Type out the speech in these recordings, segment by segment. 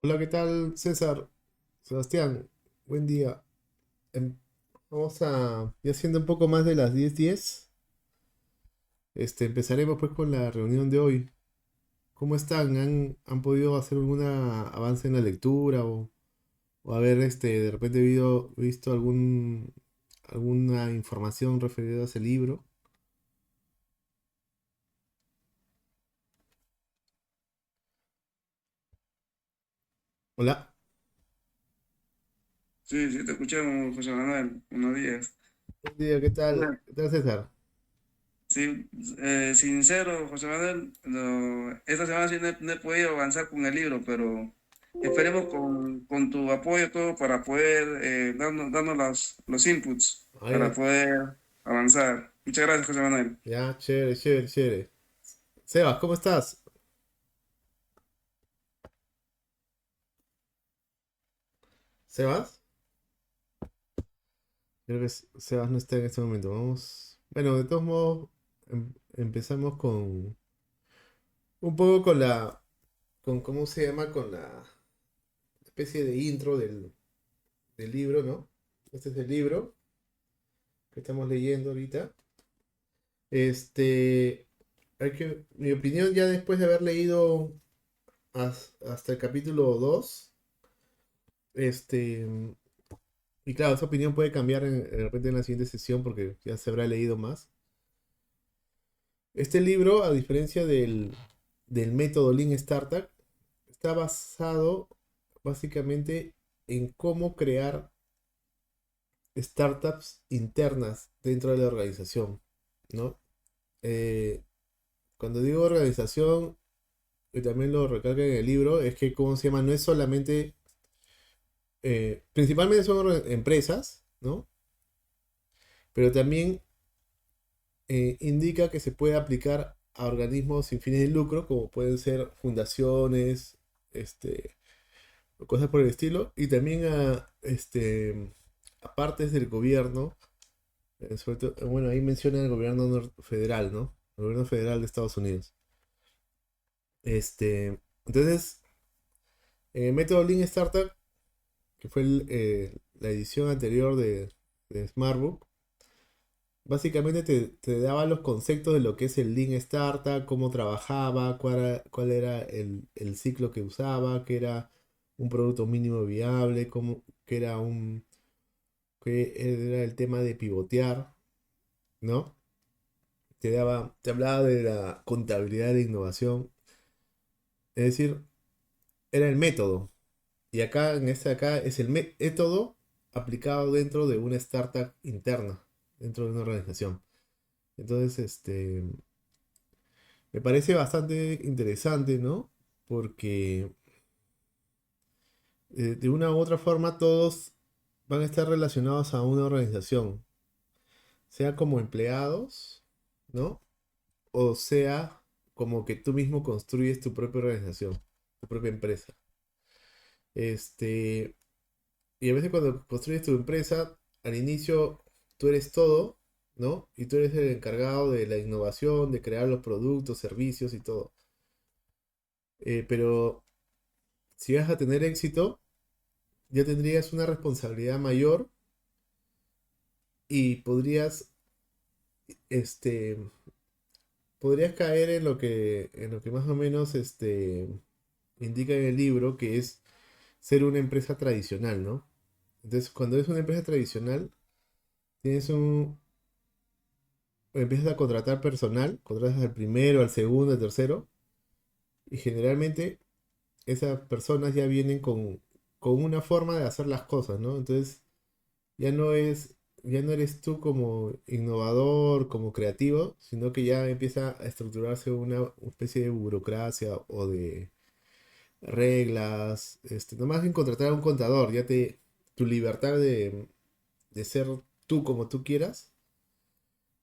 Hola, ¿qué tal, César? Sebastián, buen día. Em, ya siendo un poco más de las 10:10, empezaremos pues con la reunión de hoy. ¿Cómo están? ¿Han podido hacer algún avance en la lectura o haber de repente visto alguna información referida a ese libro? Hola, Sí, sí, te escuchamos, José Manuel. Buenos días. buen día, ¿qué tal? Hola. ¿Qué tal, César? Sí, sincero, José Manuel, esta semana sí no he podido avanzar con el libro, pero esperemos con tu apoyo todo para poder darnos los inputs Ah, para ya, poder avanzar. Muchas gracias, José Manuel. ya, chévere, chévere, chévere. Sebas, ¿cómo estás? ¿Sebas? Creo que Sebas no está en este momento. Vamos. Bueno, de todos modos, empezamos con un poco con cómo se llama, con la especie de intro del libro, ¿no? Este es el libro que estamos leyendo ahorita. Este, mi opinión ya después de haber leído hasta el capítulo 2, este, y claro, esa opinión puede cambiar de repente en la siguiente sesión porque ya se habrá leído más. Este libro, a diferencia del método Lean Startup, está basado básicamente en cómo crear startups internas dentro de la organización, ¿no? Eh, Cuando digo organización, y también lo recalca en el libro, es que, ¿cómo se llama? No es solamente, principalmente son empresas, ¿no? Pero también indica que se puede aplicar a organismos sin fines de lucro, como pueden ser fundaciones, este, o cosas por el estilo, y también a partes del gobierno, sobre todo, bueno, ahí menciona el gobierno federal, ¿no? El gobierno federal de Estados Unidos. Entonces, en el método Lean Startup, que fue la edición anterior de Smartbook, básicamente te daba los conceptos de lo que es el Lean Startup, cómo trabajaba, cuál era el ciclo que usaba, qué era un producto mínimo viable, qué era que era el tema de pivotear, ¿no? Te hablaba de la contabilidad de innovación, es decir, era el método. Y acá, en este acá, es el método aplicado dentro de una startup interna, dentro de una organización. Entonces, me parece bastante interesante, ¿no? Porque de una u otra forma todos van a estar relacionados a una organización, sea como empleados, ¿no? O sea como que tú mismo construyes tu propia organización, tu propia empresa. Este, y a veces cuando construyes tu empresa, al inicio tú eres todo, ¿no? Y tú eres el encargado de la innovación, de crear los productos, servicios y todo. Pero si vas a tener éxito, ya tendrías una responsabilidad mayor y este, podrías caer en lo que más o menos, indica en el libro, que es ser una empresa tradicional, ¿no? Entonces, cuando eres una empresa tradicional, tienes empiezas a contratar personal, contratas al primero, al segundo, al tercero, y generalmente esas personas ya vienen con una forma de hacer las cosas, ¿no? Entonces, ya no es, ya no eres tú como innovador, como creativo, sino que ya empieza a estructurarse una especie de burocracia o de reglas, nomás en contratar a un contador, tu libertad de ser tú como tú quieras,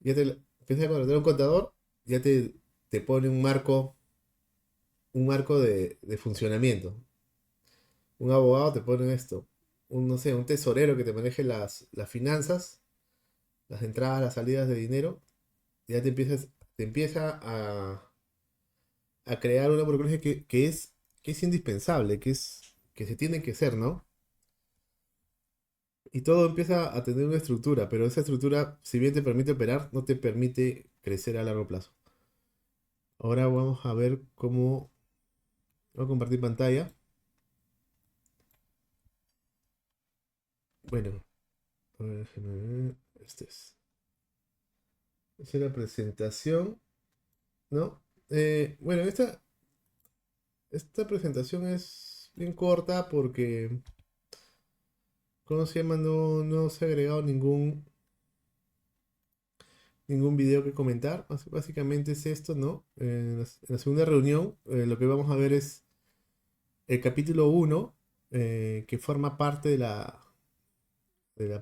empiezas a contratar a un contador, ya te pone un marco de funcionamiento. Un abogado te pone esto, no sé, un tesorero que te maneje las finanzas, las entradas, las salidas de dinero, ya te empieza a crear una burocracia que es indispensable, que se tienen que hacer, ¿no? Y todo empieza a tener una estructura, pero esa estructura, si bien te permite operar, no te permite crecer a largo plazo. Ahora vamos a ver cómo... Voy a compartir pantalla. Bueno, a ver, déjame ver. Esta es la presentación, ¿no? Bueno, esta presentación es bien corta porque, ¿cómo se llama? No se ha agregado ningún video que comentar. Básicamente es esto, ¿no? En la segunda reunión, lo que vamos a ver es el capítulo uno, que forma parte de la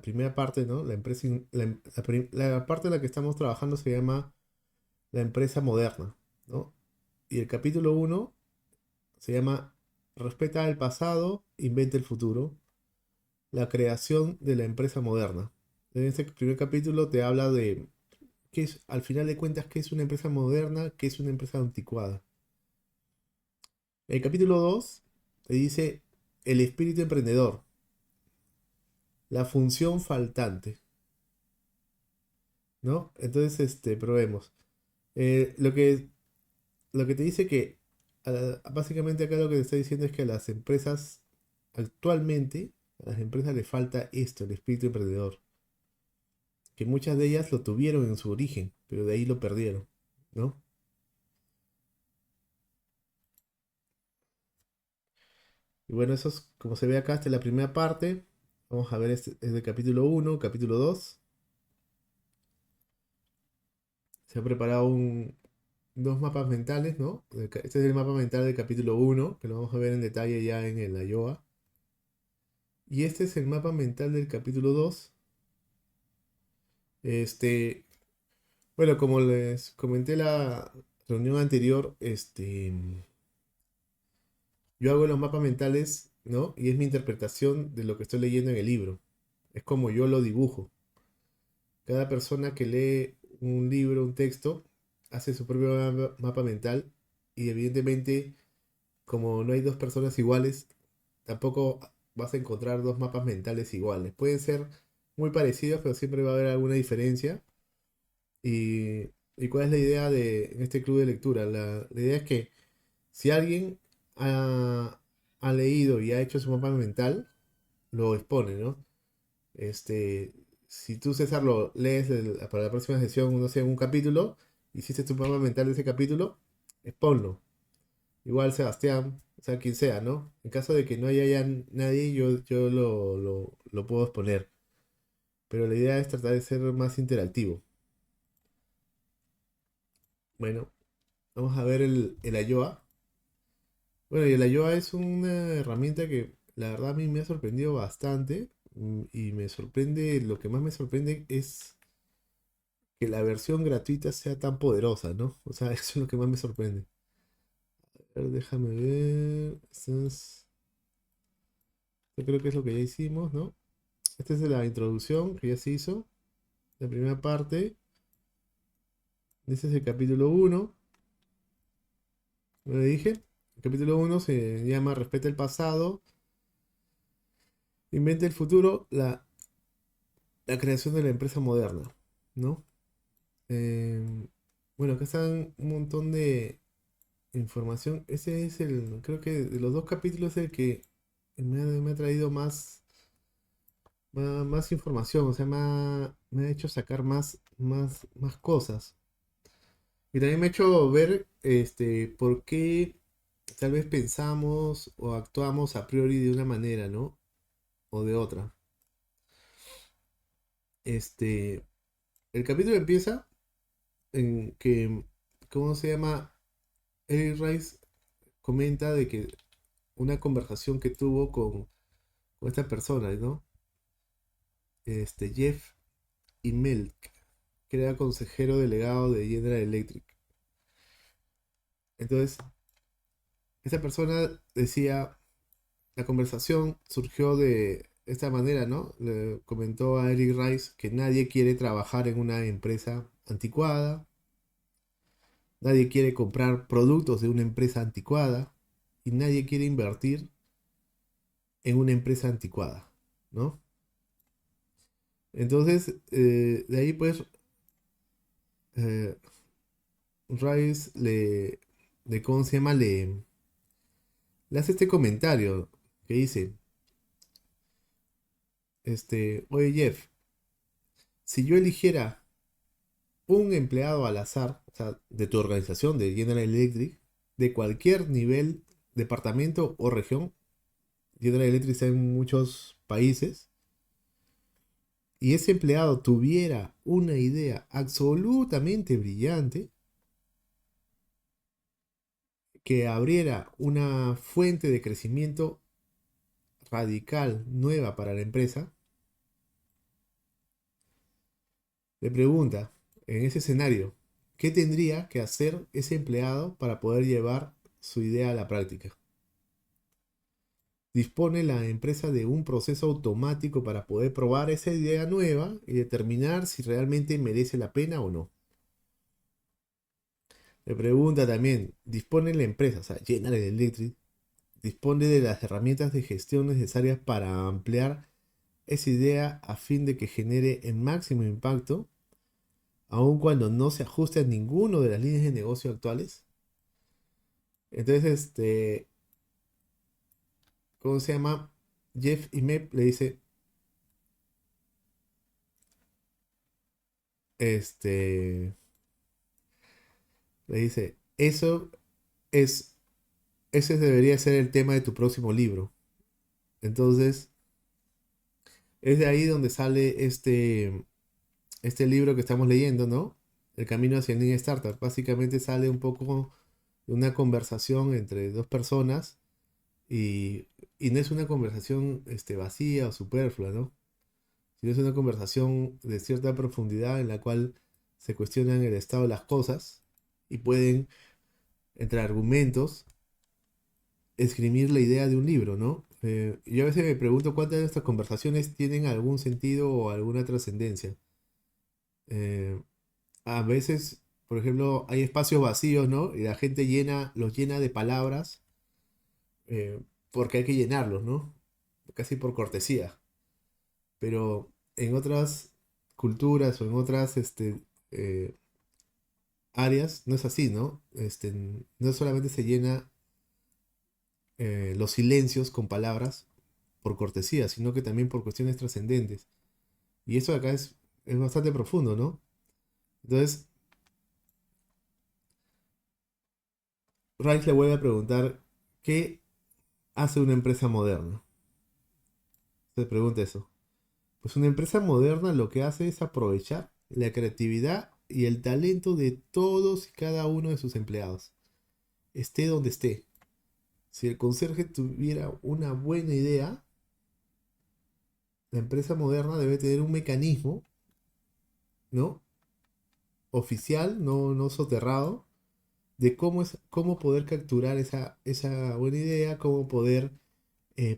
primera parte, ¿no? La empresa, la parte en la que estamos trabajando se llama la empresa moderna, ¿no? Y el capítulo uno se llama Respeta el pasado, inventa el futuro, la creación de la empresa moderna. En ese primer capítulo te habla de qué es, al final de cuentas, qué es una empresa moderna, qué es una empresa anticuada. El capítulo 2 te dice el espíritu emprendedor, la función faltante, ¿no? Entonces, probemos. Lo que te dice que, básicamente acá lo que te está diciendo es que a las empresas, actualmente, a las empresas les falta esto, el espíritu emprendedor. Que muchas de ellas lo tuvieron en su origen, pero de ahí lo perdieron, ¿no? Y bueno, eso es como se ve acá, esta es la primera parte. Vamos a ver, este es del capítulo uno, capítulo 2. Se ha preparado dos mapas mentales, ¿no? Este es el mapa mental del capítulo uno, que lo vamos a ver en detalle ya en el Iowa. Y este es el mapa mental del capítulo 2. Este, bueno, como les comenté la reunión anterior, yo hago los mapas mentales, ¿no? Y es mi interpretación de lo que estoy leyendo en el libro. Es como yo lo dibujo. Cada persona que lee un libro, un texto, hace su propio mapa mental y evidentemente, como no hay dos personas iguales, tampoco vas a encontrar dos mapas mentales iguales. Pueden ser muy parecidos, pero siempre va a haber alguna diferencia. ¿Y cuál es la idea en este club de lectura? La idea es que si alguien ha leído y ha hecho su mapa mental, lo expone, ¿no? Este, si tú, César, lo lees para la próxima sesión, no sé, un capítulo, hiciste tu mapa mental de ese capítulo, exponlo. Igual Sebastián, o sea, quien sea, ¿no? En caso de que no haya ya nadie, yo lo puedo exponer. Pero la idea es tratar de ser más interactivo. Bueno, vamos a ver el Ayoa. Bueno, y el Ayoa es una herramienta que la verdad a mí me ha sorprendido bastante. Y me sorprende, lo que más me sorprende es que la versión gratuita sea tan poderosa, ¿no? O sea, eso es lo que más me sorprende. A ver, déjame ver. Yo creo que es lo que ya hicimos, ¿no? Esta es la introducción que ya se hizo. La primera parte. Este es el capítulo uno. Lo dije. El capítulo uno se llama Respeta el pasado, inventa el futuro, la creación de la empresa moderna, ¿no? Eh, bueno, acá están un montón de información. Ese es creo que de los dos capítulos es el que me ha traído más información, o sea, me ha hecho sacar más cosas. Y también me ha hecho ver por qué tal vez pensamos o actuamos a priori de una manera, ¿no? O de otra. Este, el capítulo empieza en que, ¿cómo se llama? Eric Rice comenta de que una conversación que tuvo con esta persona, ¿no? Jeff Immelt, que era consejero delegado de General Electric. Entonces, esta persona decía, la conversación surgió de esta manera, ¿no? Le comentó a Eric Rice que nadie quiere trabajar en una empresa anticuada, nadie quiere comprar productos de una empresa anticuada y nadie quiere invertir en una empresa anticuada, ¿no? Entonces, de ahí pues, eh, Rice ¿cómo se llama? Le hace este comentario que dice, oye Jeff, si yo eligiera un empleado al azar, o sea, de tu organización, de General Electric, de cualquier nivel, departamento o región, General Electric está en muchos países, y ese empleado tuviera una idea absolutamente brillante, que abriera una fuente de crecimiento radical nueva para la empresa, le pregunta, en ese escenario, ¿qué tendría que hacer ese empleado para poder llevar su idea a la práctica? Dispone la empresa de un proceso automático para poder probar esa idea nueva y determinar si realmente merece la pena o no. Le pregunta también, ¿dispone la empresa, o sea, General Electric, dispone de las herramientas de gestión necesarias para ampliar esa idea a fin de que genere el máximo impacto, aun cuando no se ajuste a ninguno de las líneas de negocio actuales? Entonces, ¿cómo se llama? Jeff Immelt le dice, este, eso es, ese debería ser el tema de tu próximo libro. Entonces, es de ahí donde sale este libro que estamos leyendo, ¿no? El camino hacia el Lean Startup. Básicamente sale un poco de una conversación entre dos personas y, y no es una conversación vacía o superflua, ¿no? Sino es una conversación de cierta profundidad en la cual se cuestionan el estado de las cosas y pueden, entre argumentos, escribir la idea de un libro, ¿no? Yo a veces me pregunto cuántas de estas conversaciones tienen algún sentido o alguna trascendencia. Eh, a veces, por ejemplo, hay espacios vacíos, ¿no? Y la gente los llena de palabras eh, porque hay que llenarlos, ¿no? Casi por cortesía. Pero en otras culturas o en otras eh, áreas no es así, ¿no? No solamente se llena los silencios con palabras por cortesía, sino que también por cuestiones trascendentes. Y eso acá es bastante profundo, ¿no? Entonces, Rice le vuelve a preguntar, ¿qué hace una empresa moderna? Se pregunta eso. Pues una empresa moderna lo que hace es aprovechar la creatividad y el talento de todos y cada uno de sus empleados, esté donde esté. Si el conserje tuviera una buena idea, la empresa moderna debe tener un mecanismo, ¿no? Oficial, no soterrado, de cómo poder capturar esa buena idea, cómo poder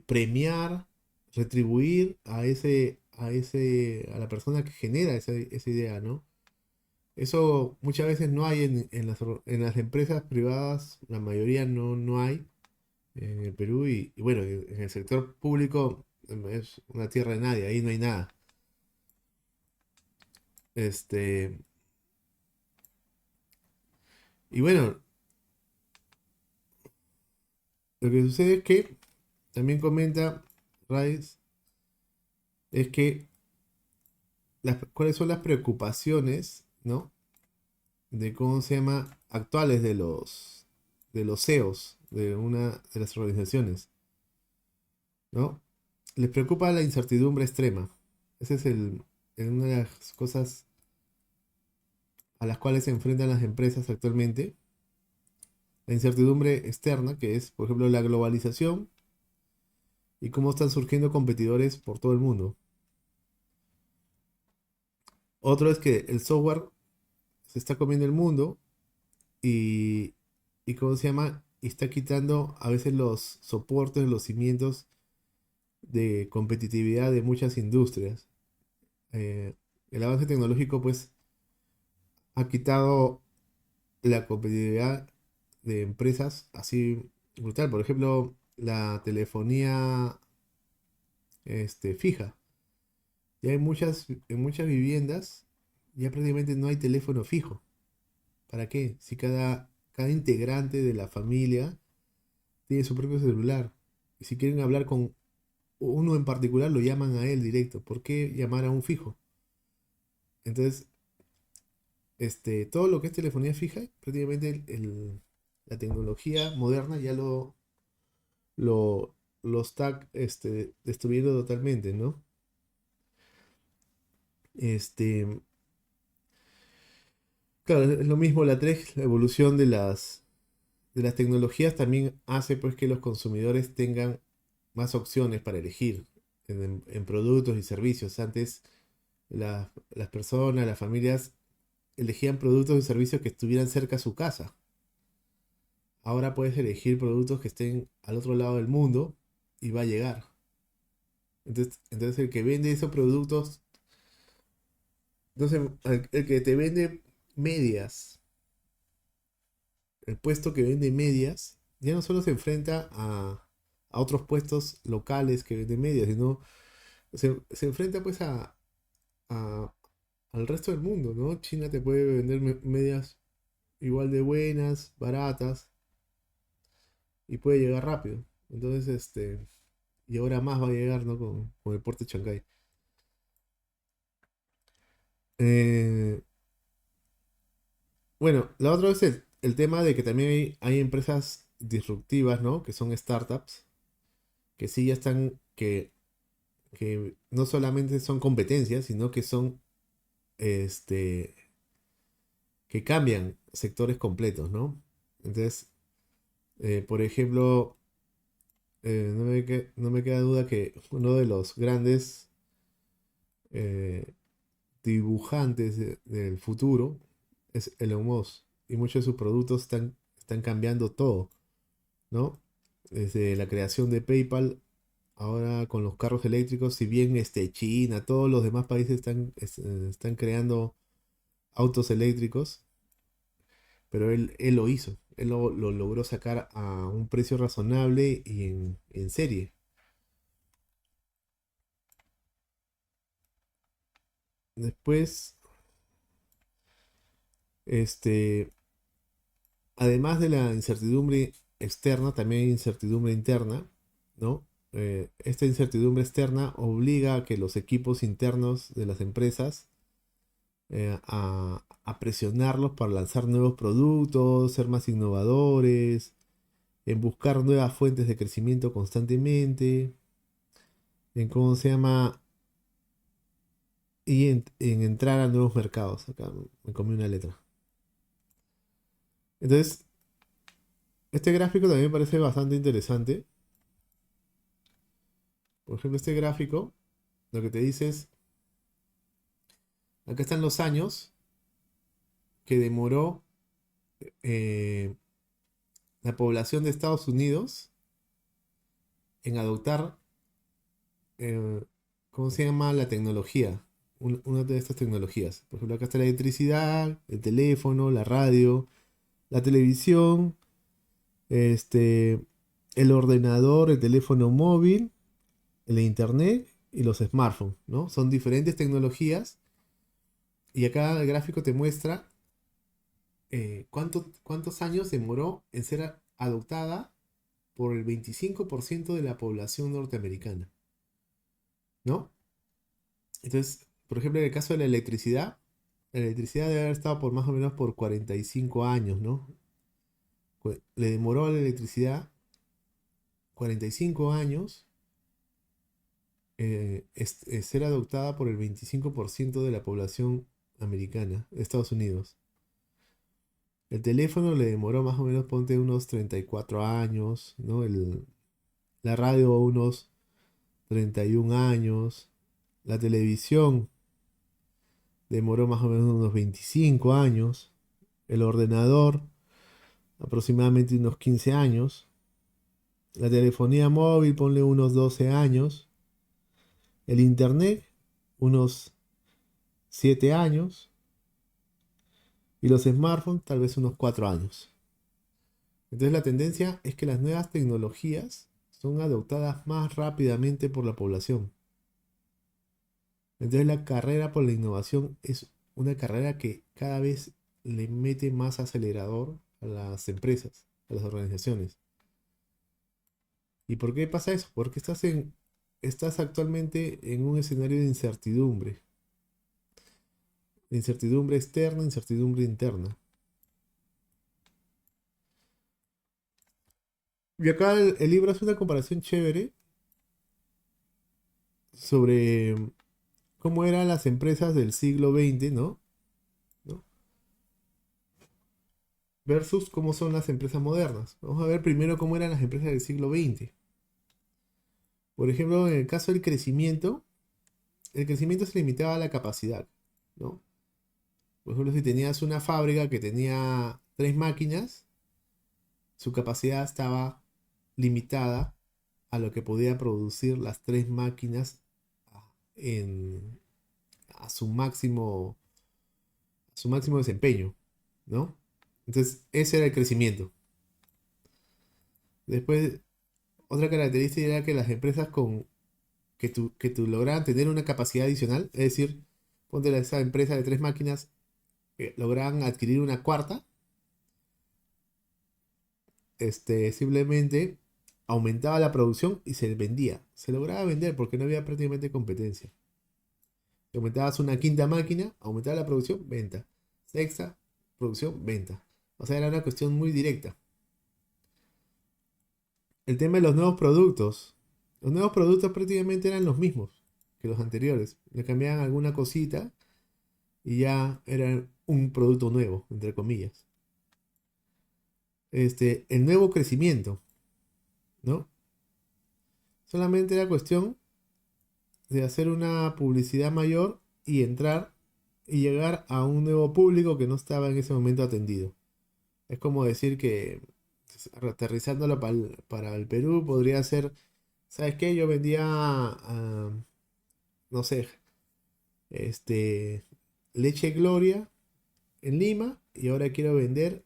premiar, retribuir a la persona que genera esa idea, ¿no? Eso muchas veces no hay en las empresas privadas, la mayoría no hay en el Perú y bueno, en el sector público es una tierra de nadie, ahí no hay nada. Este, y bueno, lo que sucede es que también comenta Rice es que cuáles son las preocupaciones, ¿no? De cómo se llama actuales de los CEOs de una de las organizaciones, ¿no? Les preocupa la incertidumbre extrema. Esa es una de las cosas a las cuales se enfrentan las empresas actualmente. La incertidumbre externa, que es, por ejemplo, la globalización y cómo están surgiendo competidores por todo el mundo. Otro es que el software se está comiendo el mundo y, ¿cómo se llama? Y está quitando a veces los soportes, los cimientos de competitividad de muchas industrias. Eh, el avance tecnológico, pues, ha quitado la competitividad de empresas así brutal. Por ejemplo, la telefonía. fija. Ya en muchas viviendas ya prácticamente no hay teléfono fijo. ¿Para qué? Si cada integrante de la familia tiene su propio celular. Y si quieren hablar con uno en particular, lo llaman a él directo. ¿Por qué llamar a un fijo? Entonces, todo lo que es telefonía fija, prácticamente la tecnología moderna ya lo está destruyendo totalmente, ¿no? Este, claro, es lo mismo la evolución de las tecnologías también hace pues que los consumidores tengan más opciones para elegir en productos y servicios. Antes las personas, las familias elegían productos y servicios que estuvieran cerca a su casa. Ahora puedes elegir productos que estén al otro lado del mundo y va a llegar. Entonces el que vende esos productos, entonces el que te vende medias, el puesto que vende medias, ya no solo se enfrenta a otros puestos locales que venden medias, sino se enfrenta pues a- al resto del mundo, ¿no? China te puede vender medias igual de buenas, baratas, y puede llegar rápido. Entonces, y ahora más va a llegar, ¿no? Con el puerto de Chancay. Eh, bueno, la otra es el tema de que también hay empresas disruptivas, ¿no? Que son startups, que sí ya están, que no solamente son competencias, sino que son, este, que cambian sectores completos, ¿no? Entonces, por ejemplo, no me queda duda que uno de los grandes eh, dibujantes del futuro es Elon Musk. Y muchos de sus productos están cambiando todo, ¿no? Desde la creación de PayPal, ahora con los carros eléctricos, si bien China, todos los demás países están creando autos eléctricos, pero él lo hizo. Él lo logró sacar a un precio razonable y en serie. Después, este, además de la incertidumbre externa, también hay incertidumbre interna, ¿no? Esta incertidumbre externa obliga a que los equipos internos de las empresas a presionarlos para lanzar nuevos productos, ser más innovadores, en buscar nuevas fuentes de crecimiento constantemente, en cómo se llama, y en entrar a nuevos mercados. Acá me comí una letra. Entonces, este gráfico también me parece bastante interesante. Por ejemplo, este gráfico lo que te dice es, acá están los años que demoró eh, la población de Estados Unidos en adoptar, eh, ¿cómo se llama? La tecnología, una de estas tecnologías. Por ejemplo, acá está la electricidad, el teléfono, la radio, la televisión, este, el ordenador, el teléfono móvil, el internet y los smartphones, ¿no? Son diferentes tecnologías y acá el gráfico te muestra cuántos años demoró en ser adoptada por el 25% de la población norteamericana, ¿no? Entonces, por ejemplo, en el caso de la electricidad debe haber estado por más o menos por 45 años, ¿no? Le demoró a la electricidad 45 años ser adoptada por el 25% de la población americana, de Estados Unidos. El teléfono le demoró más o menos, ponte unos 34 años, ¿no? La radio unos 31 años. La televisión demoró más o menos unos 25 años. El ordenador aproximadamente unos 15 años. La telefonía móvil, ponle unos 12 años. El internet, unos 7 años. Y los smartphones, tal vez unos 4 años. Entonces la tendencia es que las nuevas tecnologías son adoptadas más rápidamente por la población. Entonces la carrera por la innovación es una carrera que cada vez le mete más acelerador a las empresas, a las organizaciones. ¿Y por qué pasa eso? Porque estás actualmente en un escenario de incertidumbre externa, incertidumbre interna. Y acá el libro hace una comparación chévere sobre cómo eran las empresas del siglo XX, ¿no? ¿No? Versus cómo son las empresas modernas. Vamos a ver primero cómo eran las empresas del siglo XX. Por ejemplo, en el caso del crecimiento, el crecimiento se limitaba a la capacidad, ¿no? Por ejemplo, si tenías una fábrica que tenía tres máquinas, su capacidad estaba limitada a lo que podían producir las tres máquinas en, a su máximo desempeño, ¿no? Entonces, ese era el crecimiento. Después, otra característica era que las empresas que tú lograran tener una capacidad adicional, es decir, ponte esa empresa de tres máquinas, lograban adquirir una cuarta, simplemente aumentaba la producción y se vendía. Se lograba vender porque no había prácticamente competencia. Si aumentabas una quinta máquina, aumentaba la producción, venta. Sexta, producción, venta. O sea, era una cuestión muy directa. El tema de los nuevos productos. Los nuevos productos prácticamente eran los mismos que los anteriores. Le cambiaban alguna cosita y ya era un producto nuevo, entre comillas. El nuevo crecimiento, ¿no? Solamente era cuestión de hacer una publicidad mayor y entrar y llegar a un nuevo público que no estaba en ese momento atendido. Es como decir que, aterrizándolo para el Perú, podría ser, ¿sabes qué? Yo vendía, no sé, leche Gloria en Lima y ahora quiero vender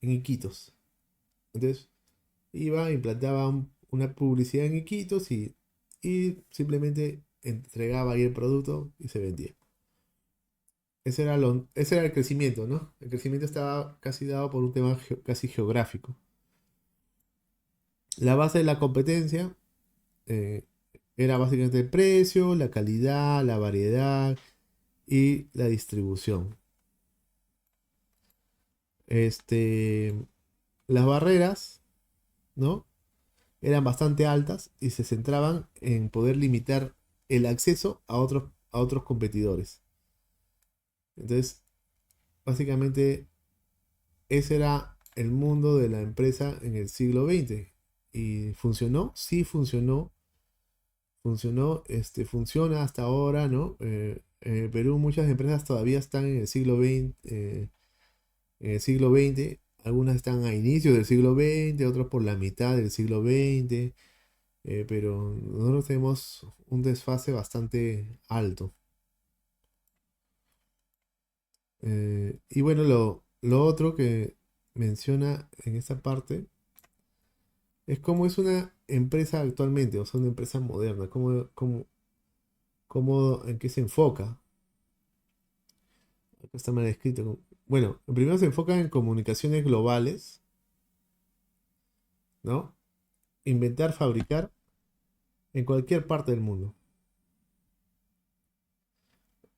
en Iquitos. Entonces iba, implantaba una publicidad en Iquitos y simplemente entregaba ahí el producto y se vendía. Ese era el crecimiento, ¿no? El crecimiento estaba casi dado por un tema casi geográfico. La base de la competencia eh, era básicamente el precio, la calidad, la variedad y la distribución. Las barreras, ¿no? Eran bastante altas y se centraban en poder limitar el acceso a otros competidores. Entonces, básicamente, ese era el mundo de la empresa en el siglo XX. ¿Y funcionó? Sí, funcionó. Funcionó, funciona hasta ahora, ¿no? En Perú muchas empresas todavía están en el siglo XX, en el siglo XX. Algunas están a inicios del siglo XX, otros por la mitad del siglo XX. Pero nosotros tenemos un desfase bastante alto. Y bueno, lo otro que menciona en esta parte es cómo es una empresa actualmente, o sea, una empresa moderna, en qué se enfoca. Acá está mal escrito. Bueno, primero se enfoca en comunicaciones globales, ¿no? Inventar, fabricar en cualquier parte del mundo.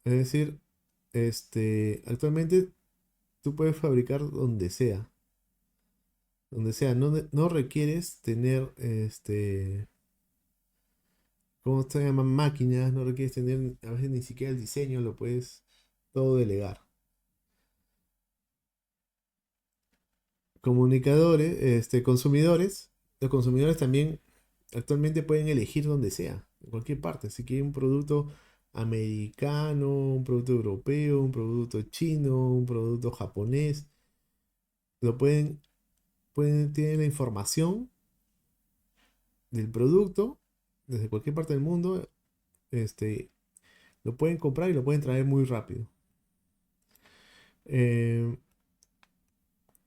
Es decir, actualmente tú puedes fabricar donde sea. Donde sea, no requieres tener, ¿cómo se llaman? Máquinas, no requieres tener a veces ni siquiera el diseño, lo puedes todo delegar. Comunicadores, consumidores, los consumidores también actualmente pueden elegir donde sea, en cualquier parte. Si quieren un producto americano, un producto europeo, un producto chino, un producto japonés, lo tienen la información del producto desde cualquier parte del mundo, este, lo pueden comprar y lo pueden traer muy rápido. Eh,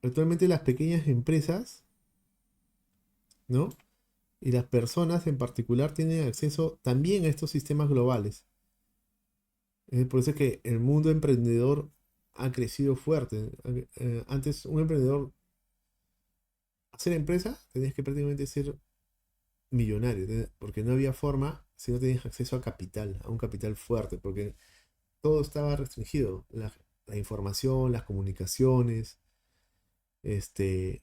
Actualmente las pequeñas empresas, ¿no? Y las personas en particular tienen acceso también a estos sistemas globales. Por eso es que el mundo emprendedor ha crecido fuerte. Antes un emprendedor, hacer empresa, tenías que prácticamente ser millonario, porque no había forma si no tenías acceso a capital, a un capital fuerte, porque todo estaba restringido. La información, las comunicaciones, este,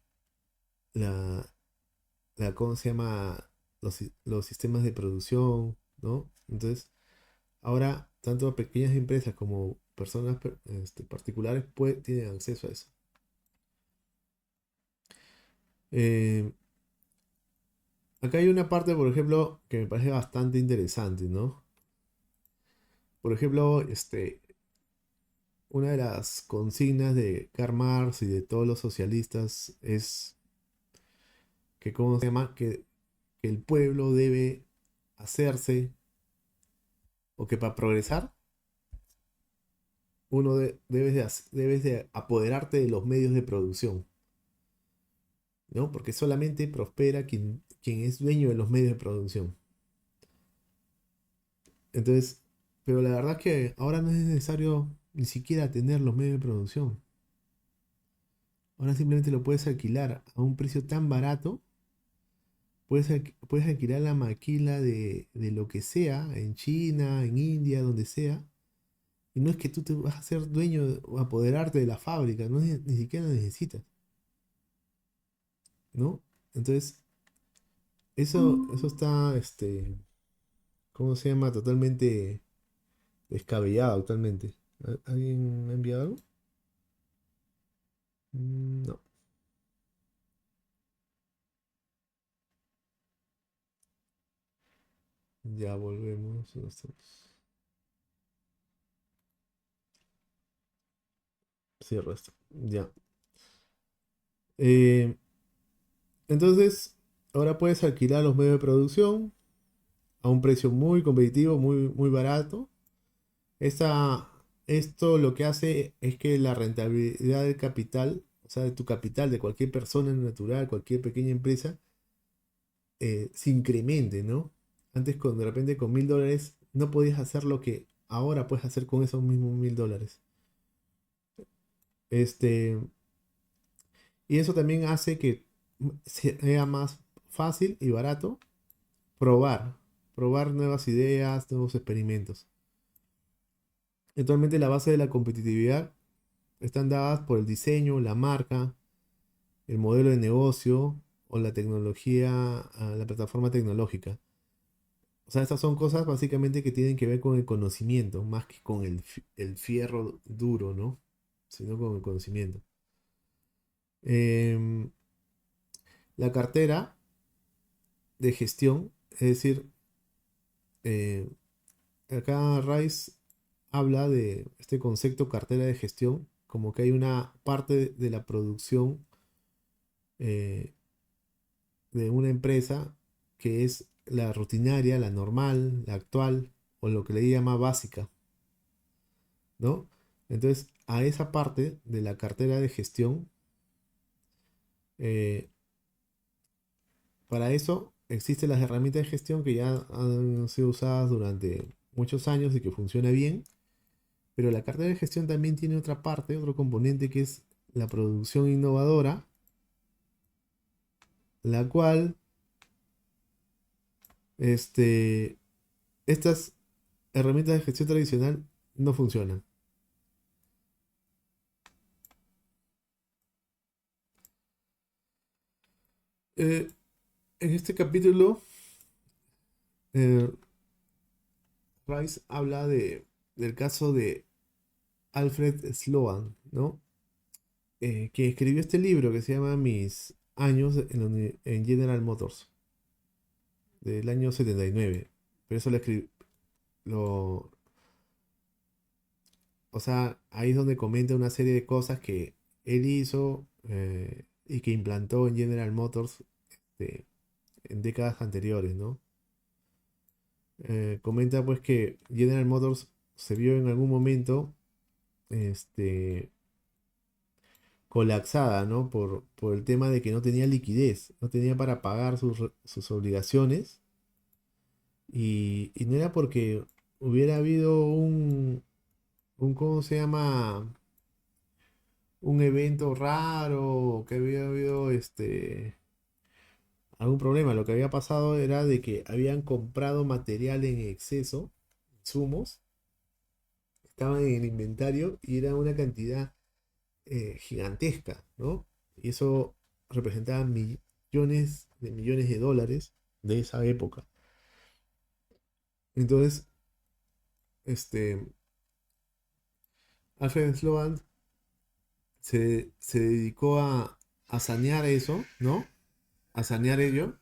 la, ¿cómo se llama? Los sistemas de producción, ¿no? Entonces, ahora, tanto pequeñas empresas como personas particulares tienen acceso a eso. Eh, Acá hay una parte, por ejemplo, que me parece bastante interesante, ¿no? Por ejemplo, una de las consignas de Karl Marx y de todos los socialistas es que, ¿cómo se llama? Que el pueblo debe hacerse, o que para progresar, debes de apoderarte de los medios de producción, ¿no? Porque solamente prospera quien es dueño de los medios de producción. Entonces, pero la verdad es que ahora no es necesario ni siquiera tener los medios de producción. Ahora simplemente lo puedes alquilar a un precio tan barato. Puedes alquilar la maquila de lo que sea, en China, en India, donde sea. Y no es que tú te vas a ser dueño o apoderarte de la fábrica, no ni siquiera necesitas, ¿no? Entonces, eso está, ¿cómo se llama? Totalmente descabellado actualmente. ¿Alguien me ha enviado algo? No. Ya volvemos. ¿Dónde estamos? Cierro esto. Ya. Eh, entonces, ahora puedes alquilar los medios de producción a un precio muy competitivo, muy, muy barato. Esta, Esto lo que hace es que la rentabilidad del capital, o sea, de tu capital, de cualquier persona natural, cualquier pequeña empresa, se incremente, ¿no? Antes, de repente con $1000 no podías hacer lo que ahora puedes hacer con esos mismos $1000. Este, y eso también hace que sea más fácil y barato probar, probar nuevas ideas, nuevos experimentos. Actualmente la base de la competitividad están dadas por el diseño, la marca, el modelo de negocio o la tecnología, la plataforma tecnológica. O sea, estas son cosas básicamente que tienen que ver con el conocimiento, más que con el fierro duro, ¿no? Sino con el conocimiento. Em, la cartera de gestión, es decir, eh, acá Rice habla de este concepto cartera de gestión, como que hay una parte de la producción eh, de una empresa que es la rutinaria, la normal, la actual, o lo que le llama básica, ¿no? Entonces, a esa parte de la cartera de gestión, eh, para eso existen las herramientas de gestión que ya han sido usadas durante muchos años y que funciona bien, pero la cartera de gestión también tiene otra parte, otro componente que es la producción innovadora, la cual, este, estas herramientas de gestión tradicional no funcionan. Eh, en este capítulo, eh, Rice habla del caso de Alfred Sloan, ¿no? Que escribió este libro que se llama Mis años en General Motors, del año 79. Pero eso lo escribió, o sea, ahí es donde comenta una serie de cosas que él hizo y que implantó en General Motors este, en décadas anteriores, ¿no? Comenta pues que General Motors se vio en algún momento este, colapsada, ¿no? Por el tema de que no tenía liquidez, no tenía para pagar sus obligaciones y no era porque hubiera habido ¿cómo se llama? Un evento raro, que había habido algún problema. Lo que había pasado era de que habían comprado material en exceso, insumos, estaban en el inventario y era una cantidad gigantesca, ¿no? Y eso representaba millones de dólares de esa época. Entonces, este, Alfred Sloan se dedicó a sanear eso, ¿no? A sanear ello.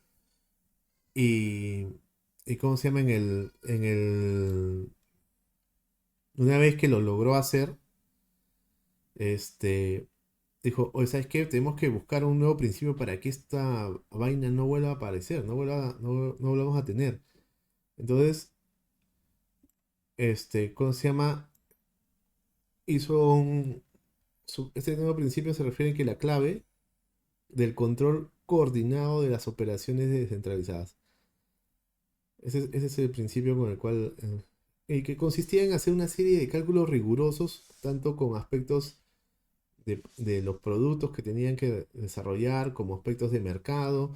Y, y ¿cómo se llama? Una vez que lo logró hacer, este, dijo, oye, ¿sabes qué? Tenemos que buscar un nuevo principio para que esta vaina no vuelva a aparecer, no volvamos a tener. Entonces, ¿cómo se llama? Hizo este nuevo principio se refiere a que la clave del control coordinado de las operaciones descentralizadas. Ese es el principio con el cual, y que consistía en hacer una serie de cálculos rigurosos, tanto con aspectos de los productos que tenían que desarrollar, como aspectos de mercado.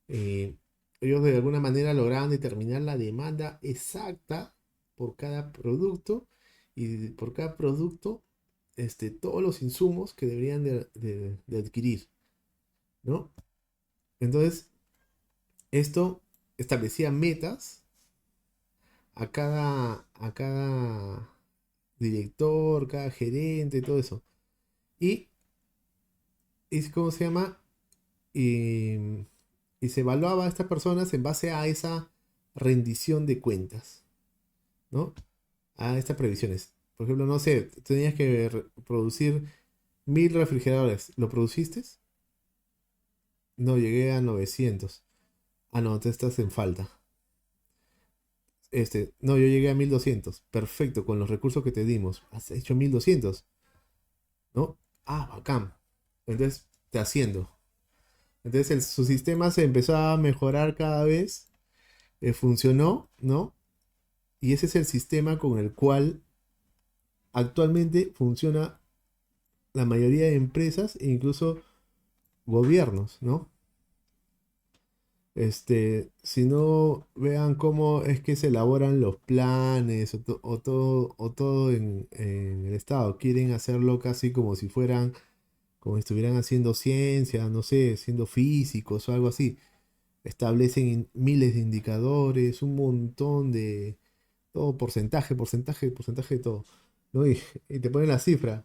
Eh, Ellos de alguna manera lograban determinar la demanda exacta por cada producto y por cada producto, todos los insumos que deberían de adquirir, ¿no? Entonces, esto establecía metas a cada director, cada gerente, todo eso. Y, ¿cómo se llama? Y, y se evaluaba a estas personas en base a esa rendición de cuentas, ¿no? A estas previsiones. Por ejemplo, no sé, tenías que producir 1000 refrigeradores. ¿Lo produciste? No, llegué a 900. Ah, no, te estás en falta. No, yo llegué a 1200. Perfecto, con los recursos que te dimos. Has hecho 1200, ¿no? Ah, bacán. Entonces, te haciendo. Entonces, su sistema se empezó a mejorar cada vez. Funcionó, ¿no? Y ese es el sistema con el cual actualmente funciona la mayoría de empresas e incluso gobiernos, ¿no? Si no vean cómo es que se elaboran los planes o todo en el Estado. Quieren hacerlo casi como si fueran, como si estuvieran haciendo ciencia, no sé, siendo físicos o algo así. Establecen miles de indicadores, un montón de todo porcentaje de todo, ¿no? Y te ponen la cifra.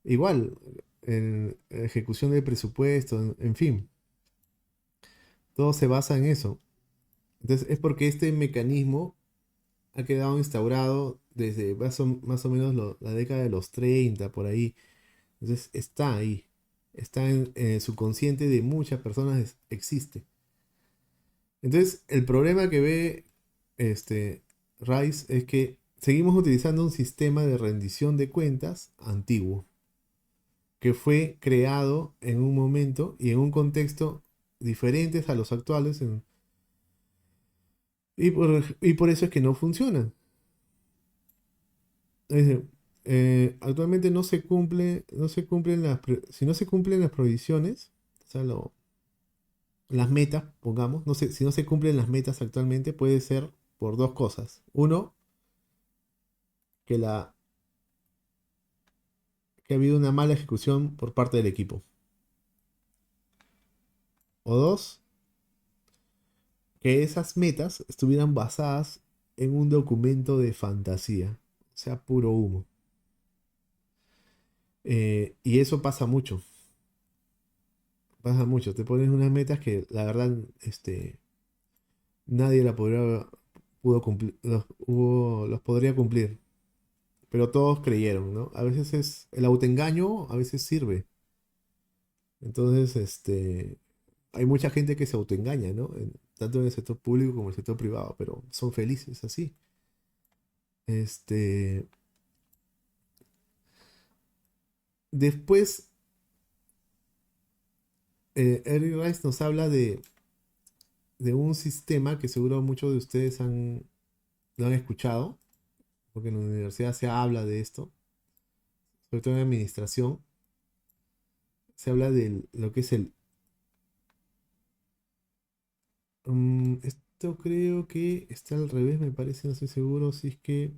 Igual, en ejecución del presupuesto, en fin, todo se basa en eso. Entonces, es porque este mecanismo ha quedado instaurado desde más o menos la década de los 30 por ahí. Entonces, está ahí, está en el subconsciente de muchas personas, existe. Entonces, el problema que ve Rice es que seguimos utilizando un sistema de rendición de cuentas antiguo, que fue creado en un momento y en un contexto diferentes a los actuales, y por eso es que no funcionan. Es decir, actualmente no se cumplen si no se cumplen las provisiones, o sea, las metas, pongamos, no sé, si no se cumplen las metas actualmente, puede ser por dos cosas. Uno, que que ha habido una mala ejecución por parte del equipo. O dos, que esas metas estuvieran basadas en un documento de fantasía, o sea, puro humo. Y eso pasa mucho. Te pones unas metas que la verdad, nadie pudo cumplir, los podría cumplir, pero todos creyeron, ¿no? A veces el autoengaño, a veces sirve. Entonces, hay mucha gente que se autoengaña, ¿no? Tanto en el sector público como en el sector privado, pero son felices así. Este, Después, Eric Rice nos habla de un sistema que seguro muchos de ustedes lo han escuchado, porque en la universidad se habla de esto, sobre todo en administración, se habla de lo que es el... esto creo que está al revés, me parece, no estoy seguro si es que...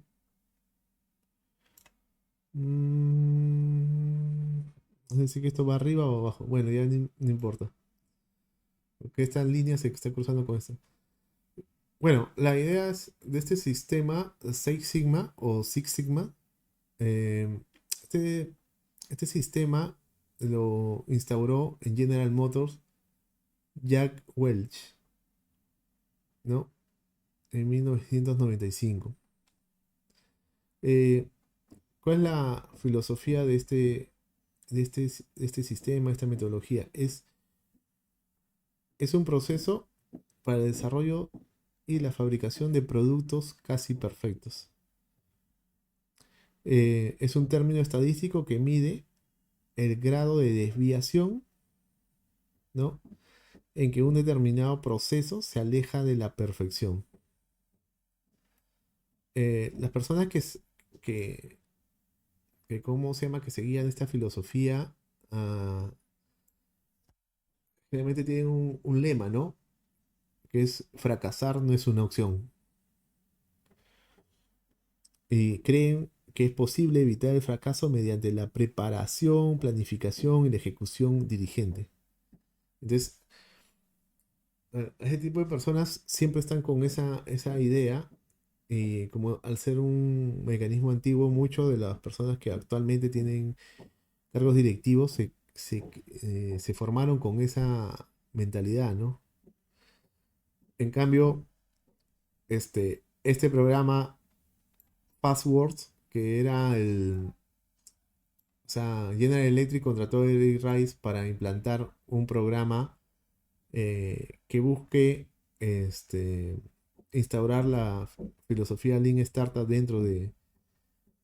no sé si que esto va arriba o abajo. Bueno, ya no importa. Porque esta línea se está cruzando con esto. Bueno, la idea de este sistema Six Sigma o Six Sigma, eh, este, este sistema lo instauró en General Motors Jack Welch, ¿no? En 1995. Eh, ¿Cuál es la filosofía de este sistema, de esta metodología? Es un proceso para el desarrollo y la fabricación de productos casi perfectos. Es un término estadístico que mide el grado de desviación, ¿no? En que un determinado proceso se aleja de la perfección. Las personas que, ¿cómo se llama? Que seguían esta filosofía, ah, generalmente tienen un lema, ¿no? Que es fracasar no es una opción. Y creen que es posible evitar el fracaso mediante la preparación, planificación y la ejecución diligente. Entonces, ese tipo de personas siempre están con esa idea. Y como al ser un mecanismo antiguo, muchas de las personas que actualmente tienen cargos directivos se formaron con esa mentalidad, ¿no? En cambio, este programa Passwords, que era o sea, General Electric contrató a Eric Rice para implantar un programa que busque instaurar la filosofía Lean Startup dentro de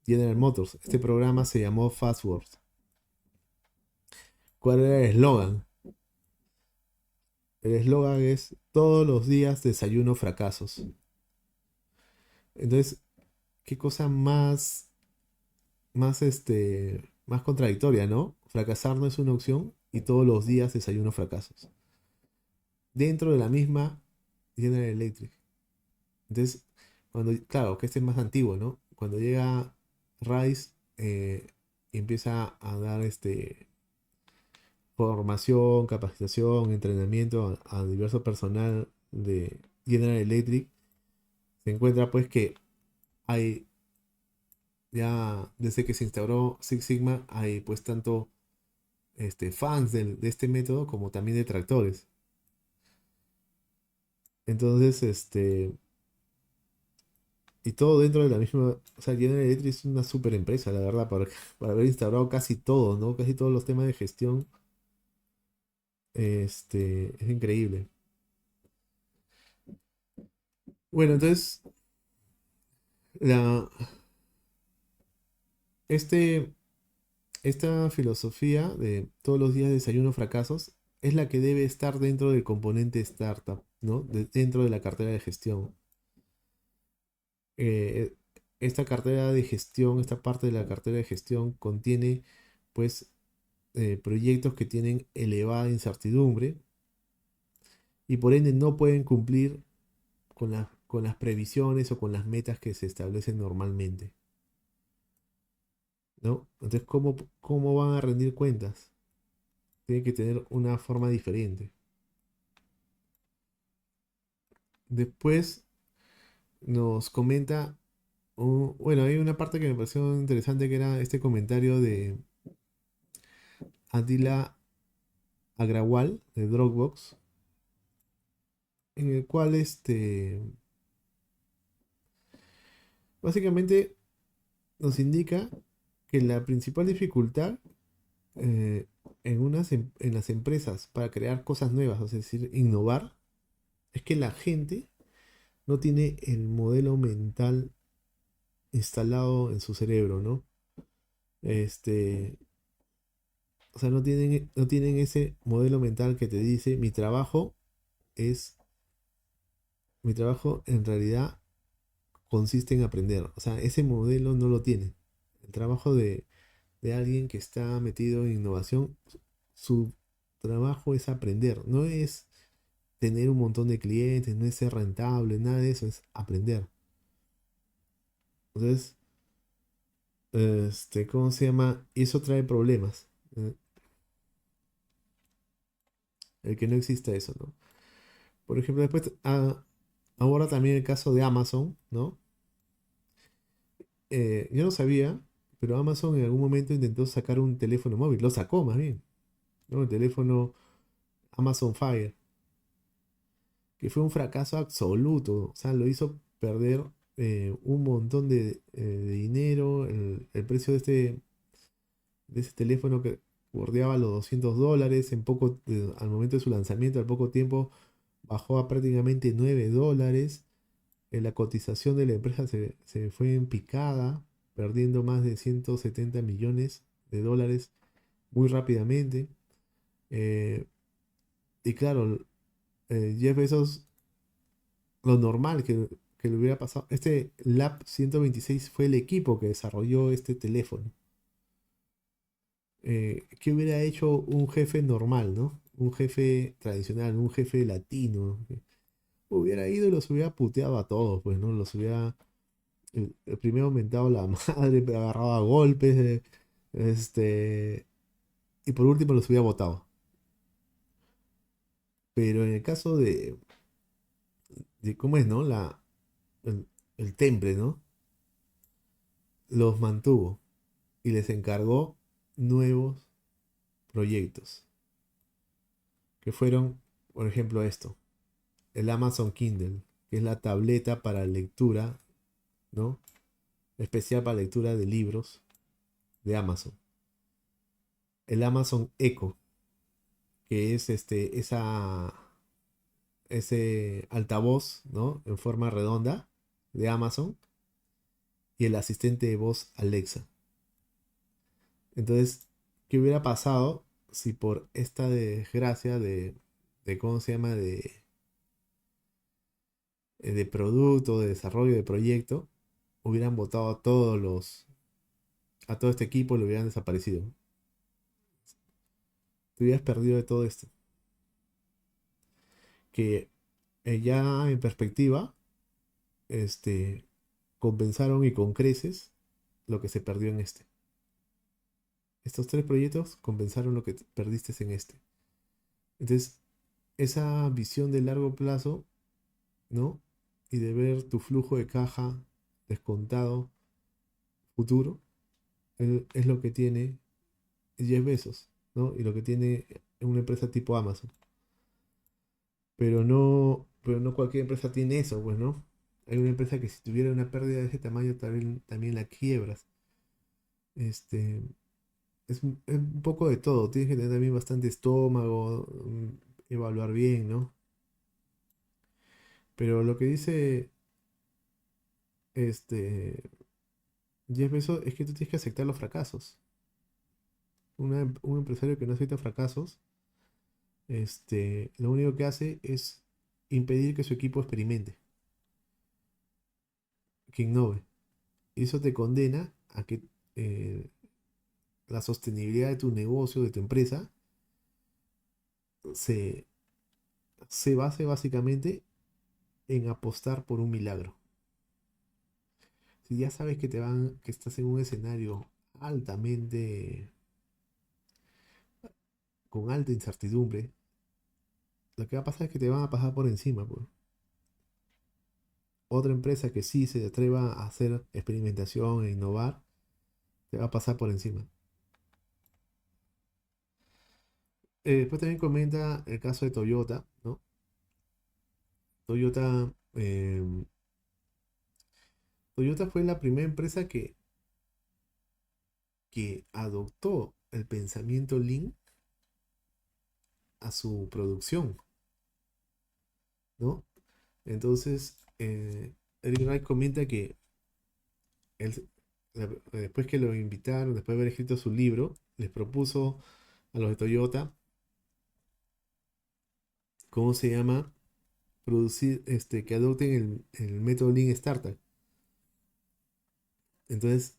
General Motors. Este programa se llamó Fastworks. ¿Cuál era el eslogan? El eslogan es todos los días desayuno fracasos. Entonces, qué cosa más contradictoria, ¿no? Fracasar no es una opción y todos los días desayuno fracasos. Dentro de la misma General Electric. Entonces, claro, que este es más antiguo, ¿no? Cuando llega Rice y empieza a dar formación, capacitación, entrenamiento a diverso personal de General Electric, se encuentra pues que hay, ya desde que se instauró Six Sigma, hay pues tanto fans de este método como también detractores. Entonces, y todo dentro de la misma, o sea, General Electric es una super empresa, la verdad, para haber instaurado casi todo, ¿no? Casi todos los temas de gestión, es increíble. Bueno, entonces, la, este, esta filosofía de todos los días desayuno fracasos es la que debe estar dentro del componente startup, ¿no? Dentro de la cartera de gestión. Eh, esta cartera de gestión, esta parte de la cartera de gestión contiene, pues, proyectos que tienen elevada incertidumbre y por ende no pueden cumplir con las previsiones o con las metas que se establecen normalmente, ¿no? Entonces, ¿cómo van a rendir cuentas? Tienen que tener una forma diferente. Después nos comenta, bueno, hay una parte que me pareció interesante que era este comentario de Adila Agrawal de Dropbox, en el cual básicamente nos indica que la principal dificultad eh, en las empresas para crear cosas nuevas, es decir, innovar, es que la gente no tiene el modelo mental instalado en su cerebro, ¿no? Este, o sea, no tienen ese modelo mental que te dice, mi trabajo en realidad consiste en aprender. O sea, ese modelo no lo tiene. El trabajo de alguien que está metido en innovación, su trabajo es aprender, no es tener un montón de clientes, no es ser rentable, nada de eso, es aprender. Entonces, ¿cómo se llama? Y eso trae problemas. El que no exista eso, ¿no? Por ejemplo, después, ahora también el caso de Amazon, ¿no? Yo no sabía, pero Amazon en algún momento intentó sacar un teléfono móvil, lo sacó más bien, ¿no? El teléfono Amazon Fire, que fue un fracaso absoluto, o sea, lo hizo perder un montón de dinero, el precio de ese teléfono que bordeaba los $200, al momento de su lanzamiento, al poco tiempo bajó a prácticamente $9. La cotización de la empresa se fue en picada, perdiendo más de 170 millones de dólares muy rápidamente. Eh, y claro, Jeff Bezos, lo normal que le hubiera pasado, este Lab 126 fue el equipo que desarrolló este teléfono. ¿Qué hubiera hecho un jefe normal, ¿no? Un jefe tradicional, un jefe latino. Hubiera ido y los hubiera puteado a todos, pues, ¿no? Los hubiera el primero aumentado la madre, pero agarraba a golpes, y por último los hubiera votado. Pero en el caso de cómo es, ¿no? El, el temple, ¿no? Los mantuvo y les encargó nuevos proyectos, que fueron, por ejemplo, esto, el Amazon Kindle, que es la tableta para lectura, ¿no? Especial para lectura de libros de Amazon. El Amazon Echo, que es ese altavoz, ¿no? En forma redonda de Amazon. Y el asistente de voz Alexa. Entonces, ¿qué hubiera pasado si por esta desgracia de ¿cómo se llama? De producto, de desarrollo, de proyecto, hubieran votado a todo este equipo y lo hubieran desaparecido? Te hubieras perdido de todo esto. Que ya en perspectiva, este, compensaron y con creces lo que se perdió en este. Estos tres proyectos compensaron lo que perdiste en este. Entonces, esa visión de largo plazo, ¿no? Y de ver tu flujo de caja descontado futuro, es lo que tiene Jeff Bezos, ¿no? Y lo que tiene una empresa tipo Amazon. Pero no cualquier empresa tiene eso, pues, ¿no? Hay una empresa que si tuviera una pérdida de ese tamaño también la quiebras. Este, es un poco de todo. Tienes que tener también bastante estómago, evaluar bien, ¿no? Pero lo que dice este Jeff Bezos es que tú tienes que aceptar los fracasos. Un empresario que no acepta fracasos, lo único que hace es impedir que su equipo experimente, que innove. Y eso te condena a que eh, la sostenibilidad de tu negocio, de tu empresa, se, se base básicamente en apostar por un milagro. Si ya sabes que estás en un escenario altamente, con alta incertidumbre, lo que va a pasar es que te van a pasar por encima, pues. Otra empresa que sí se atreva a hacer experimentación e innovar, te va a pasar por encima. Después también comenta el caso de Toyota, ¿no? Toyota, Toyota fue la primera empresa que adoptó el pensamiento Lean a su producción, ¿no? Entonces, Eric Wright comenta que él, después que lo invitaron, después de haber escrito su libro, les propuso a los de Toyota, ¿cómo se llama? Producir, que adopten el método Lean Startup. Entonces,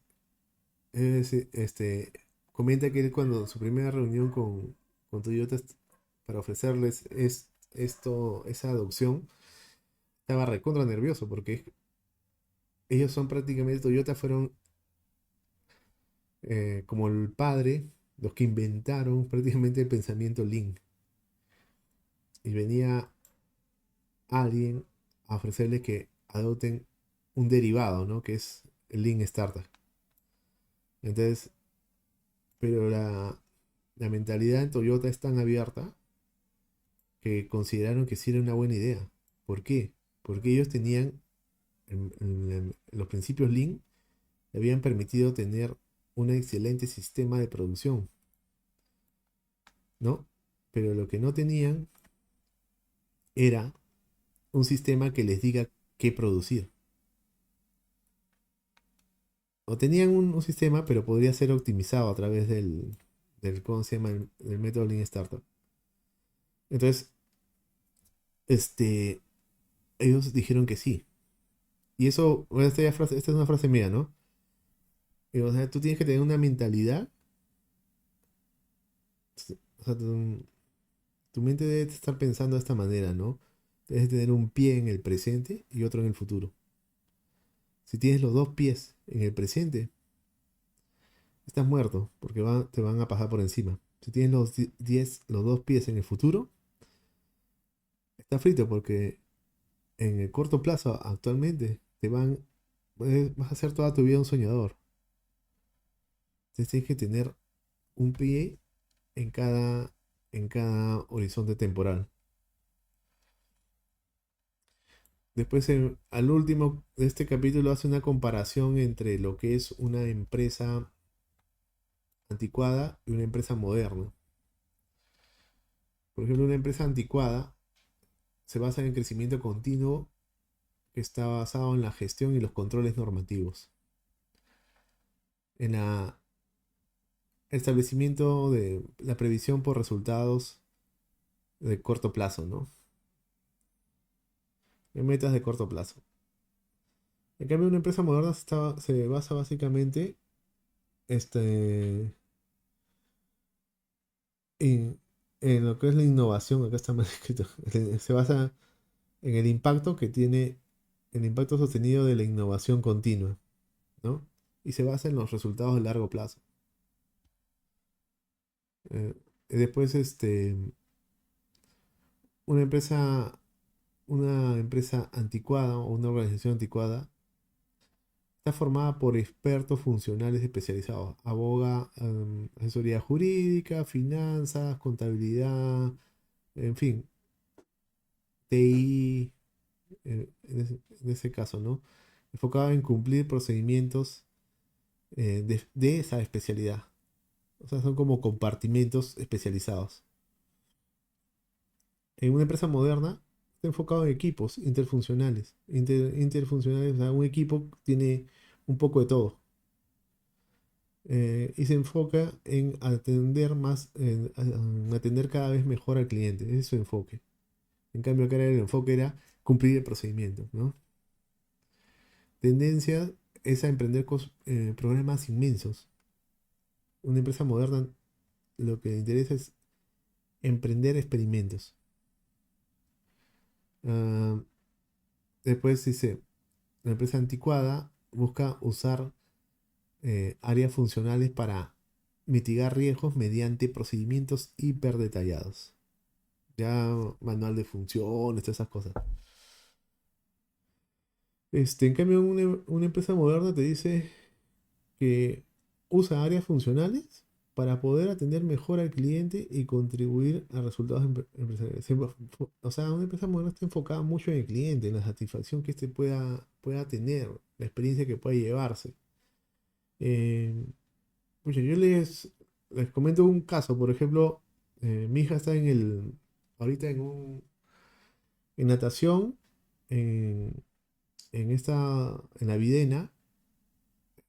comenta que él cuando su primera reunión con Toyota para ofrecerles esa adopción, estaba recontra nervioso porque ellos son prácticamente, Toyota fueron como el padre, los que inventaron prácticamente el pensamiento Lean. Y venía alguien a ofrecerles que adopten un derivado, ¿no? Que es el Lean Startup. Entonces, pero la mentalidad en Toyota es tan abierta que consideraron que sí era una buena idea. ¿Por qué? Porque ellos tenían, los principios Lean le habían permitido tener un excelente sistema de producción, ¿no? Pero lo que no tenían era un sistema que les diga qué producir. O tenían un sistema, pero podría ser optimizado a través ¿cómo se llama? Del método Lean Startup. Entonces, este, ellos dijeron que sí. Y eso, bueno, esta es una frase mía, ¿no? O sea, tú tienes que tener una mentalidad. O sea, tu mente debe estar pensando de esta manera, ¿no? Debes tener un pie en el presente y otro en el futuro. Si tienes los dos pies en el presente, estás muerto porque te van a pasar por encima. Si tienes los dos pies en el futuro, estás frito porque en el corto plazo actualmente vas a ser toda tu vida un soñador. Entonces tienes que tener un pie en cada horizonte temporal. Después, al último de este capítulo, hace una comparación entre lo que es una empresa anticuada y una empresa moderna. Por ejemplo, una empresa anticuada se basa en el crecimiento continuo que está basado en la gestión y los controles normativos. En el establecimiento de la previsión por resultados de corto plazo, ¿no? En metas de corto plazo. En cambio, una empresa moderna se basa básicamente este, en, en lo que es la innovación. Acá está mal escrito. Se basa en el impacto sostenido de la innovación continua, ¿no? Y se basa en los resultados de largo plazo. Y después, una empresa, una empresa anticuada o una organización anticuada está formada por expertos funcionales especializados. Aboga, asesoría jurídica, finanzas, contabilidad, en fin, TI, en ese caso, ¿no? Enfocado en cumplir procedimientos de esa especialidad. O sea, son como compartimentos especializados. En una empresa moderna está enfocado en equipos interfuncionales. Interfuncionales, o sea, un equipo tiene un poco de todo. Y se enfoca en en atender cada vez mejor al cliente. Ese es su enfoque. En cambio, acá el enfoque era cumplir el procedimiento, ¿no? Tendencia es a emprender programas inmensos. Una empresa moderna lo que le interesa es emprender experimentos. Ah, después dice, la empresa anticuada busca usar áreas funcionales para mitigar riesgos mediante procedimientos hiper detallados. Ya manual de funciones, todas esas cosas. En cambio, una empresa moderna te dice que usa áreas funcionales para poder atender mejor al cliente y contribuir a resultados empresariales. O sea, una empresa moderna está enfocada mucho en el cliente, en la satisfacción que pueda tener, la experiencia que pueda llevarse. Eh, Pucha, yo les comento un caso. Por ejemplo, mi hija está ahorita en natación, en, en la Videna,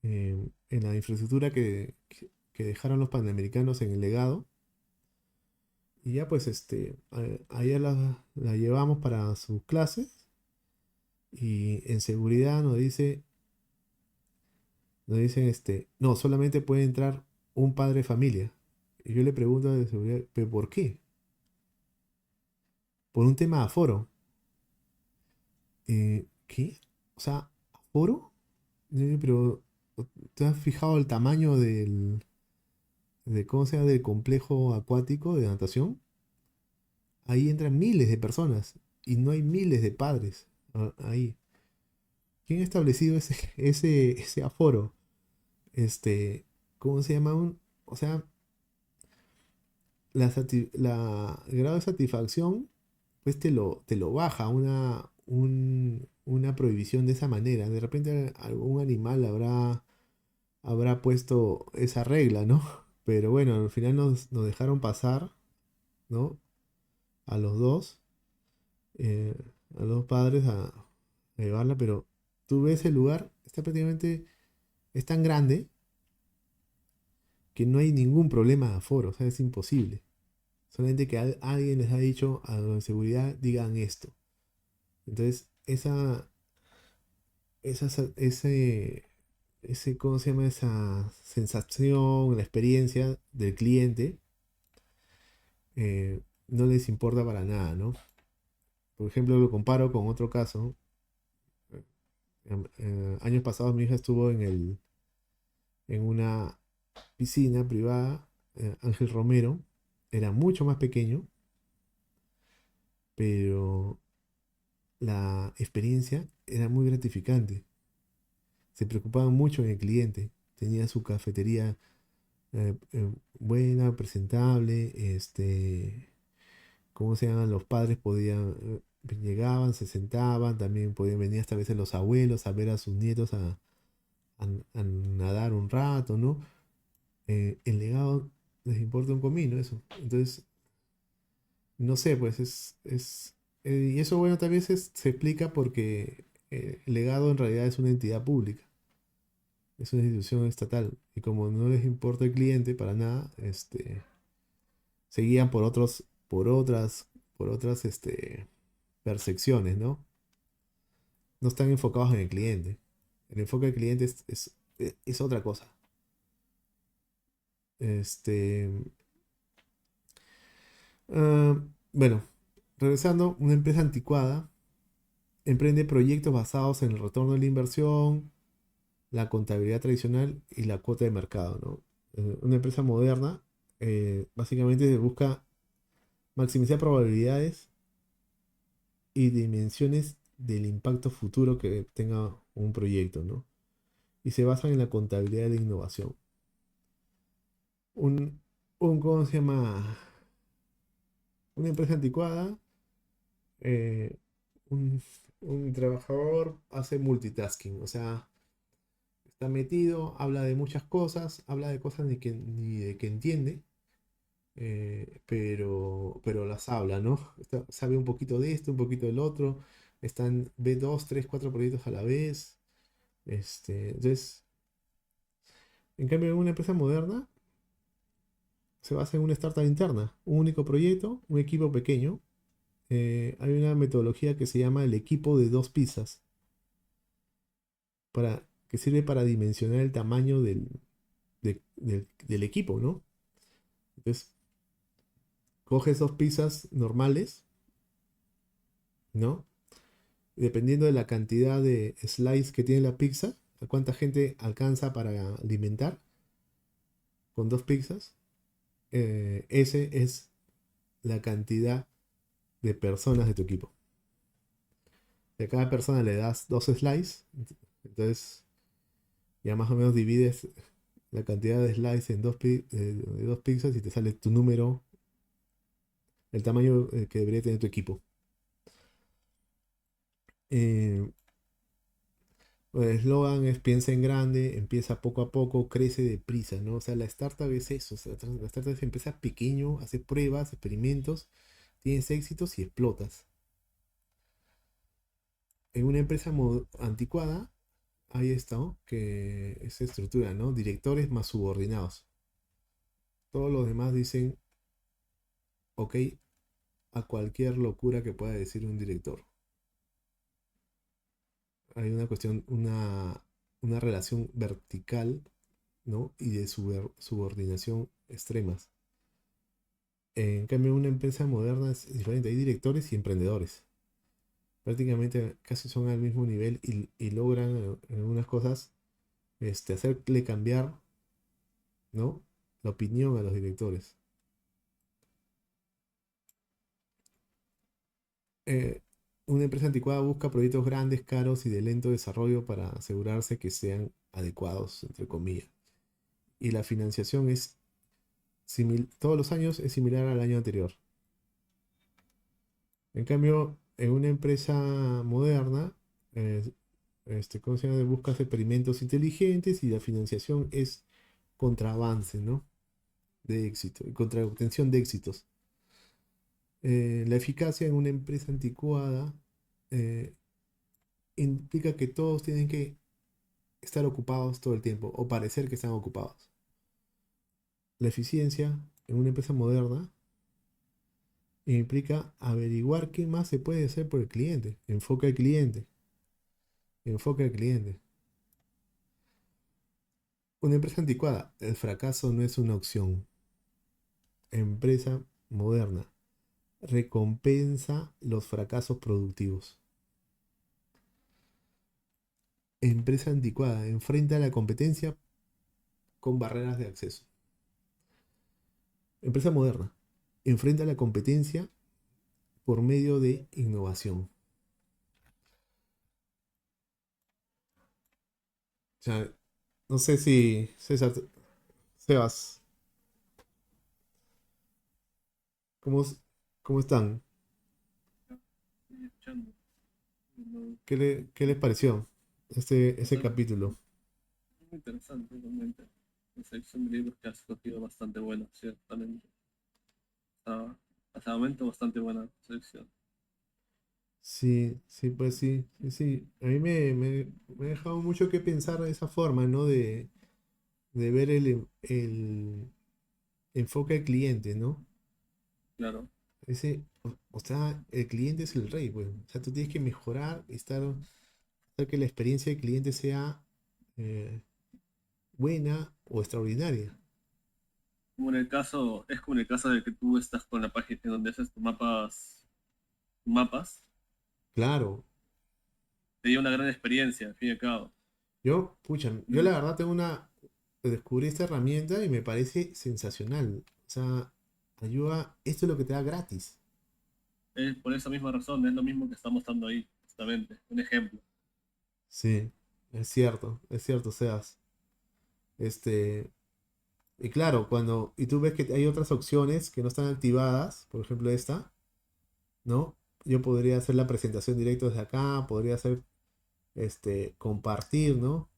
en la infraestructura que dejaron los panamericanos en el legado. Y ya pues ayer la llevamos para sus clases y en seguridad nos dice, Nos dicen, no, solamente puede entrar un padre de familia. Y yo le pregunto de seguridad, ¿pero por qué? Por un tema de aforo. ¿Qué? O sea, ¿aforo? Pero, ¿te has fijado el tamaño cómo se llama, del complejo acuático de natación? Ahí entran miles de personas y no hay miles de padres ahí. ¿Quién ha establecido ese aforo? ¿Cómo se llama? O sea, el grado de satisfacción, pues te lo baja una prohibición de esa manera. De repente algún animal habrá puesto esa regla, ¿no? Pero bueno, al final nos dejaron pasar, ¿no? A los dos, eh, a los dos padres a llevarla, pero tú ves el lugar, está prácticamente, es tan grande que no hay ningún problema de aforo, o sea, es imposible. Solamente que alguien les ha dicho a los de seguridad, digan esto. Entonces, esa, sa- ¿cómo se llama? Esa sensación, la experiencia del cliente, no les importa para nada, ¿no? Por ejemplo, lo comparo con otro caso. Años pasados mi hija estuvo en una piscina privada, Ángel Romero, era mucho más pequeño, pero la experiencia era muy gratificante. Se preocupaban mucho en el cliente. Tenía su cafetería buena, presentable, ¿cómo se llaman? Los padres podían, llegaban, se sentaban, también podían venir hasta a veces los abuelos a ver a sus nietos a nadar un rato, ¿no? El legado les importa un comino, eso. Entonces, no sé, pues y eso, bueno, tal vez se explica porque el legado en realidad es una entidad pública, es una institución estatal, y como no les importa el cliente para nada, se guían por otras, percepciones, ¿no? No están enfocados en el cliente. El enfoque del cliente es otra cosa. Este, ah, bueno, regresando, una empresa anticuada emprende proyectos basados en el retorno de la inversión, la contabilidad tradicional y la cuota de mercado, ¿no? Una empresa moderna básicamente busca maximizar probabilidades y dimensiones del impacto futuro que tenga un proyecto, ¿no? Y se basan en la contabilidad de la innovación. Un, ¿Cómo se llama? Una empresa anticuada, eh, un, un trabajador hace multitasking, o sea, está metido, habla de muchas cosas, habla de cosas ni de que entiende, pero las habla, ¿no? Sabe un poquito de esto, un poquito del otro, ve dos, tres, cuatro proyectos a la vez. Entonces, en cambio, en una empresa moderna se basa en una startup interna, un único proyecto, un equipo pequeño. Hay una metodología que se llama el equipo de dos pizzas, que sirve para dimensionar el tamaño del equipo, ¿no? Entonces, coges dos pizzas normales, ¿no? Dependiendo de la cantidad de slices que tiene la pizza, a cuánta gente alcanza para alimentar con dos pizzas, ese es la cantidad de personas de tu equipo. Si a cada persona le das dos slices, entonces ya más o menos divides la cantidad de slices de dos pizzas y te sale tu número, el tamaño que debería tener tu equipo. Eh, el eslogan es piensa en grande, empieza poco a poco, crece deprisa, ¿no? O sea, la startup es eso. O sea, la startup empieza pequeño, hace pruebas, experimentos, tienes éxitos y explotas. En una empresa anticuada, hay esto, que es estructura, ¿no? Directores más subordinados. Todos los demás dicen, ok, a cualquier locura que pueda decir un director. Hay una cuestión, una relación vertical, ¿no? Y de subordinación extremas. En cambio, una empresa moderna es diferente. Hay directores y emprendedores. Prácticamente casi son al mismo nivel y logran en algunas cosas hacerle cambiar, ¿no? La opinión a los directores. Eh, una empresa anticuada busca proyectos grandes, caros y de lento desarrollo para asegurarse que sean adecuados, entre comillas. Y la financiación es todos los años es similar al año anterior. En cambio, en una empresa moderna, eh, ¿cómo se llama? Buscas experimentos inteligentes y la financiación es contra avance, ¿no? De éxito, contra obtención de éxitos. La eficacia en una empresa anticuada eh, implica que todos tienen que estar ocupados todo el tiempo o parecer que están ocupados. La eficiencia en una empresa moderna implica averiguar qué más se puede hacer por el cliente. Enfoca al cliente. Enfoca al cliente. Una empresa anticuada. El fracaso no es una opción. Empresa moderna. Recompensa los fracasos productivos. Empresa anticuada. Enfrenta la competencia con barreras de acceso. Empresa moderna. Enfrenta la competencia por medio de innovación. O sea, no sé si César, Sebas, ¿cómo, cómo están? Estoy escuchando. No, ¿Qué les pareció ese bastante, capítulo? muy interesante realmente. La selección de libros que has escogido bastante buena, ciertamente. Hasta el momento bastante buena selección. Sí, sí, pues sí, sí, sí. A mí me ha dejado mucho que pensar de esa forma, ¿no? De ver el enfoque al cliente, ¿no? Claro, O sea, el cliente es el rey, pues. O sea, tú tienes que mejorar y hacer que la experiencia del cliente sea eh, buena o extraordinaria. es como en el caso de que tú estás con la página en donde haces tus mapas, Claro, te dio una gran experiencia, al fin y al cabo. yo la verdad descubrí esta herramienta y me parece sensacional. O sea, esto es lo que te da gratis. Es por esa misma razón, es lo mismo que estamos mostrando ahí, justamente, un ejemplo. Sí, es cierto, Sebas. Este, y claro, y tú ves que hay otras opciones que no están activadas, por ejemplo esta, ¿no? Yo podría hacer la presentación directo desde acá, podría hacer, compartir, ¿no?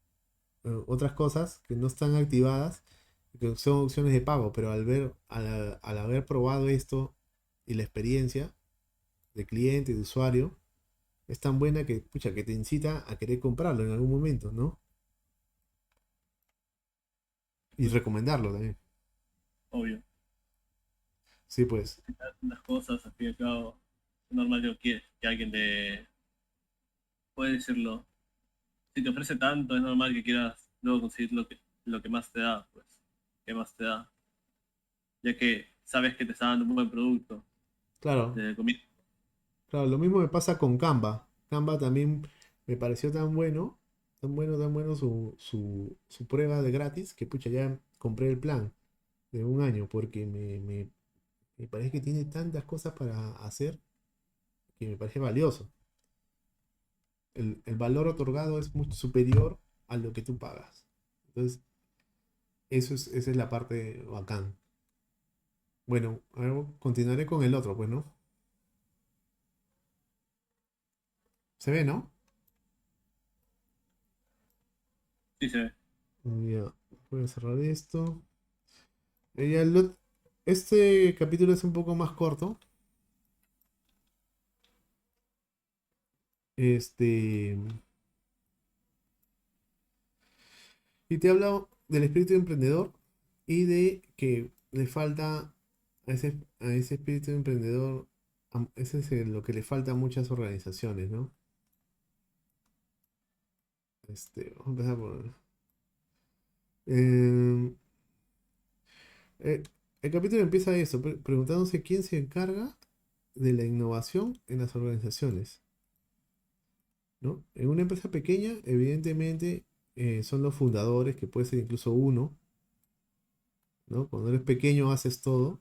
Otras cosas que no están activadas, que son opciones de pago, pero al haber probado esto y la experiencia de cliente, de usuario, es tan buena que, pucha, que te incita a querer comprarlo en algún momento, ¿no? Y Pues, recomendarlo también. obvio. Sí, pues, Las cosas, al fin y al cabo, es normal que alguien te, puede decirlo, si te ofrece tanto, es normal que quieras luego conseguir lo que más te da, pues. ¿Qué más te da? Ya que sabes que te está dando un buen producto claro, de comida. claro, lo mismo me pasa con Canva. Canva también me pareció tan bueno su prueba de gratis, que pucha, ya compré el plan de un año, porque me parece que tiene tantas cosas para hacer que me parece valioso. El valor otorgado es mucho superior a lo que tú pagas. Entonces, esa es la parte bacán. Bueno, ahora continuaré con el otro, pues, ¿no? ¿Se ve, no? Sí, se ve. Ya, voy a cerrar esto. Ya este capítulo es un poco más corto. Este, y te hablo del espíritu emprendedor y de que le falta a ese espíritu emprendedor, ese es lo que le falta a muchas organizaciones, ¿no? Vamos a empezar por... eh, eh, el capítulo empieza eso, preguntándose quién se encarga de la innovación en las organizaciones, ¿no? En una empresa pequeña, evidentemente, son los fundadores, que puede ser incluso uno, ¿no? Cuando eres pequeño haces todo,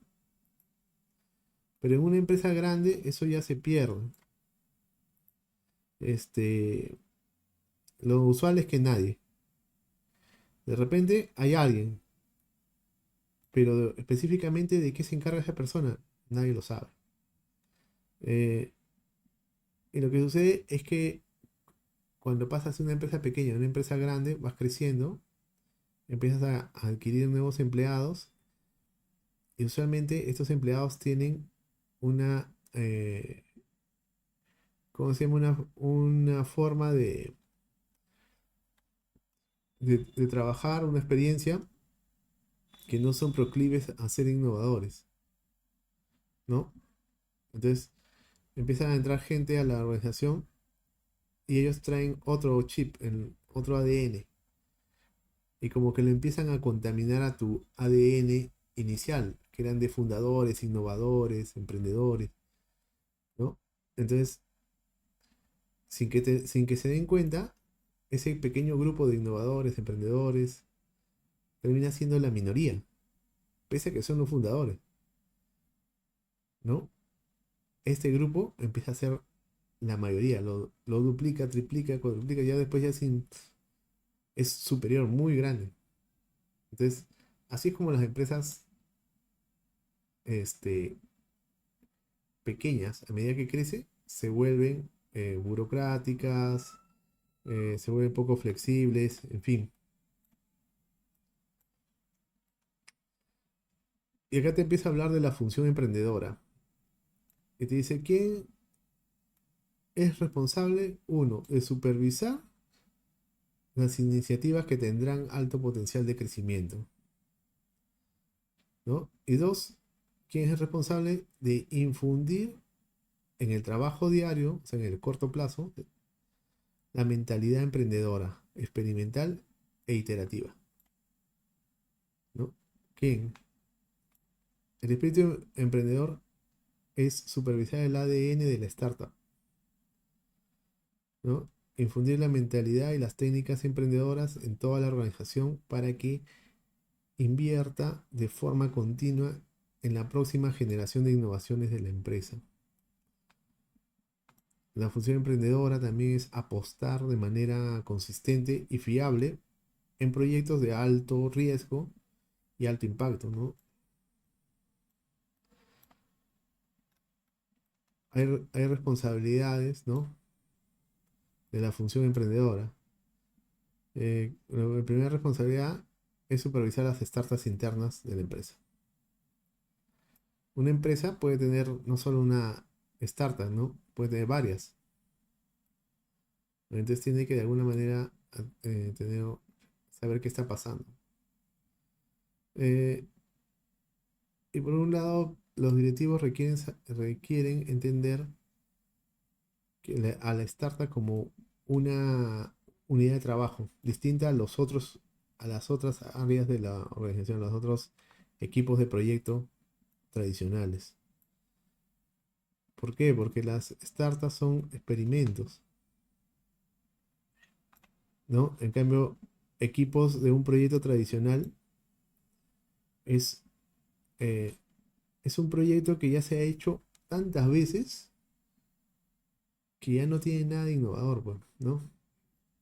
pero en una empresa grande eso ya se pierde. Este, lo usual es que nadie. De repente hay alguien, pero específicamente de qué se encarga esa persona, nadie lo sabe. Eh, y lo que sucede es que cuando pasas de una empresa pequeña a una empresa grande, vas creciendo, empiezas a adquirir nuevos empleados y usualmente estos empleados tienen una, ¿cómo se llama? Una forma de trabajar, una experiencia que no son proclives a ser innovadores, ¿no? Entonces empiezan a entrar gente a la organización y ellos traen otro chip, otro ADN, y como que lo empiezan a contaminar a tu ADN inicial, que eran de fundadores, innovadores, emprendedores, ¿no? Entonces, sin que se den cuenta, ese pequeño grupo de innovadores, emprendedores, termina siendo la minoría, pese a que son los fundadores, ¿no? Este grupo empieza a ser la mayoría, lo duplica, triplica, cuadruplica, ya después es superior, muy grande. Entonces, así es como las empresas este, pequeñas, a medida que crece, se vuelven burocráticas, se vuelven poco flexibles, en fin. Y acá te empieza a hablar de la función emprendedora. Y te dice, ¿quién es responsable? Uno, de supervisar las iniciativas que tendrán alto potencial de crecimiento, ¿no? Y dos, ¿quién es responsable de infundir en el trabajo diario, o sea, en el corto plazo, la mentalidad emprendedora, experimental e iterativa, ¿no? ¿Quién? El espíritu emprendedor es supervisar el ADN de la startup, ¿no? Infundir la mentalidad y las técnicas emprendedoras en toda la organización para que invierta de forma continua en la próxima generación de innovaciones de la empresa. La función emprendedora también es apostar de manera consistente y fiable en proyectos de alto riesgo y alto impacto, ¿no? Hay responsabilidades, ¿no? De la función emprendedora. La primera responsabilidad es supervisar las startups internas de la empresa. Una empresa puede tener no solo una startup, ¿no? Puede tener varias. Entonces tiene que de alguna manera saber qué está pasando. Eh, y por un lado, los directivos requieren entender a la startup como una unidad de trabajo distinta a las otras áreas de la organización, a los otros equipos de proyecto tradicionales. ¿Por qué? Porque las startups son experimentos, ¿no? En cambio, equipos de un proyecto tradicional es, eh, es un proyecto que ya se ha hecho tantas veces que ya no tiene nada de innovador, pues, ¿no?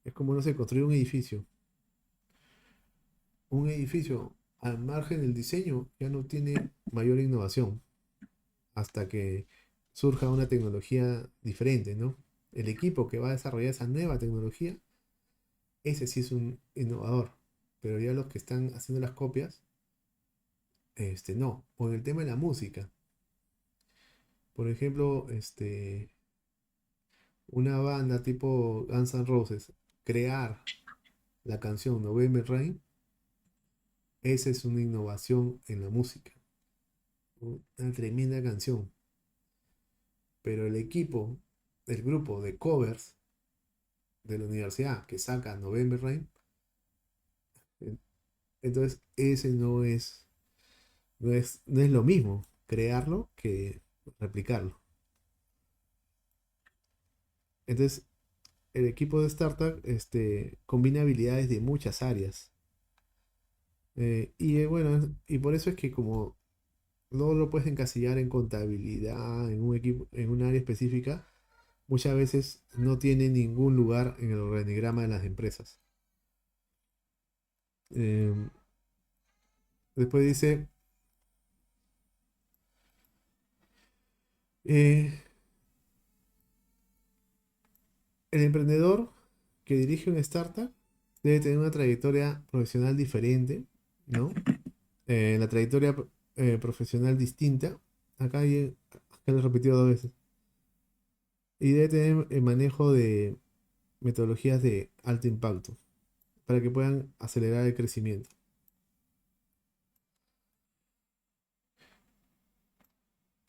Es como, no sé, construir un edificio. Un edificio al margen del diseño ya no tiene mayor innovación hasta que surja una tecnología diferente, ¿no? El equipo que va a desarrollar esa nueva tecnología, ese sí es un innovador. Pero ya los que están haciendo las copias, no. O en el tema de la música. Por ejemplo, una banda tipo Guns N' Roses, crear la canción November Rain, esa es una innovación en la música. Una tremenda canción. Pero el grupo de covers, de la universidad que saca November Rain, entonces ese no es lo mismo crearlo que replicarlo. Entonces, el equipo de startup combina habilidades de muchas áreas. Bueno, y por eso es que como no lo puedes encasillar en contabilidad, en un equipo, en un área específica, muchas veces no tiene ningún lugar en el organigrama de las empresas. Eh, Después dice, eh, el emprendedor que dirige una startup debe tener una trayectoria profesional diferente, ¿no? La trayectoria profesional distinta. Acá lo he repetido 2 veces. Y debe tener el manejo de metodologías de alto impacto para que puedan acelerar el crecimiento.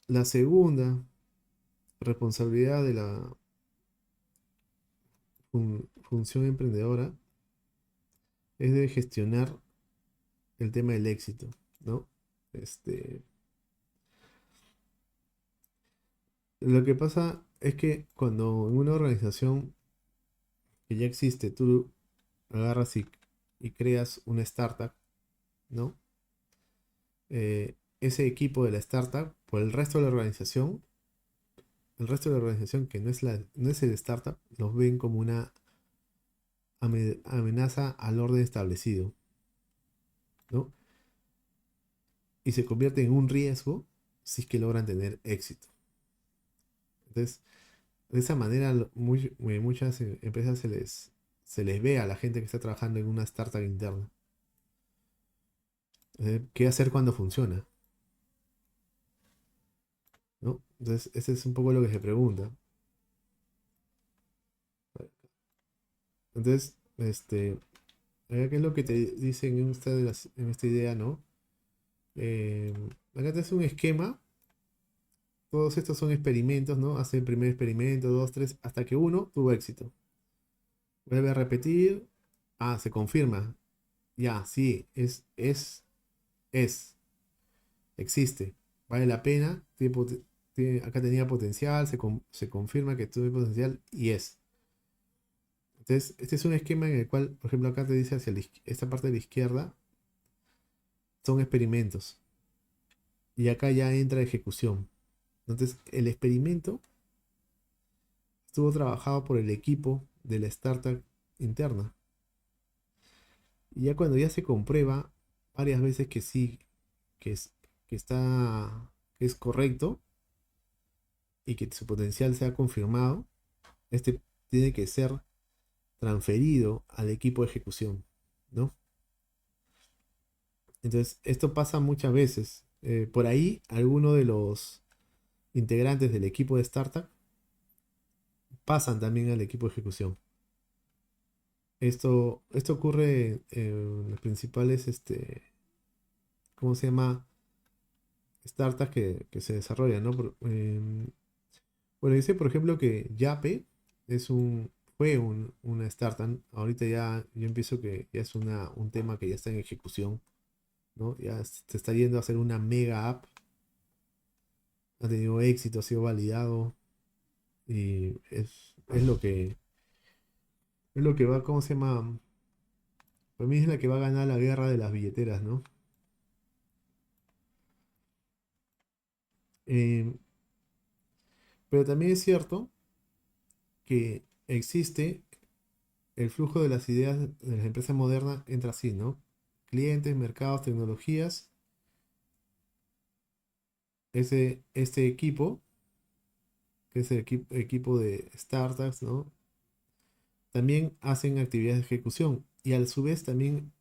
La segunda responsabilidad de la función emprendedora es de gestionar el tema del éxito, ¿no? Este, lo que pasa es que cuando en una organización que ya existe, tú agarras y creas una startup, ¿no? Ese equipo de la startup, por el resto de la organización que no es el startup, los ven como una amenaza al orden establecido, ¿no? Y se convierte en un riesgo si es que logran tener éxito. Entonces, de esa manera, muchas empresas se les ve a la gente que está trabajando en una startup interna. ¿Qué hacer cuando funciona? ¿No? Entonces, ese es un poco lo que se pregunta. Entonces, ¿qué es lo que te dicen en esta idea, ¿no? Eh, Acá te hace un esquema. Todos estos son experimentos, ¿no? Hace el primer experimento, dos, tres, hasta que uno tuvo éxito. Vuelve a repetir. Ah, se confirma. Ya, sí, es, existe. Vale la pena. Acá tenía potencial, se confirma que tuvo potencial y es. Entonces, este es un esquema en el cual, por ejemplo, acá te dice esta parte de la izquierda son experimentos. Y acá ya entra ejecución. Entonces, el experimento estuvo trabajado por el equipo de la startup interna. Y ya cuando ya se comprueba varias veces que sí, que es, que es correcto y que su potencial se ha confirmado, este tiene que ser transferido al equipo de ejecución, ¿no? Entonces, esto pasa muchas veces. Por ahí, algunos de los integrantes del equipo de startup pasan también al equipo de ejecución. Esto ocurre en las principales, ¿cómo se llama? Startups que se desarrollan, ¿no? Bueno, dice, por ejemplo, que Yape fue una startup. Ahorita ya yo empiezo que ya es un tema que ya está en ejecución, ¿no? Ya se está yendo a hacer una mega app. Ha tenido éxito, ha sido validado. Y es lo que va, ¿cómo se llama? Para mí es la que va a ganar la guerra de las billeteras, ¿no? Eh, pero también es cierto que existe el flujo de las ideas de las empresas modernas entra así, ¿no? Clientes, mercados, tecnologías. Este equipo, que es el equipo de startups, ¿no? También hacen actividades de ejecución. Y a su vez también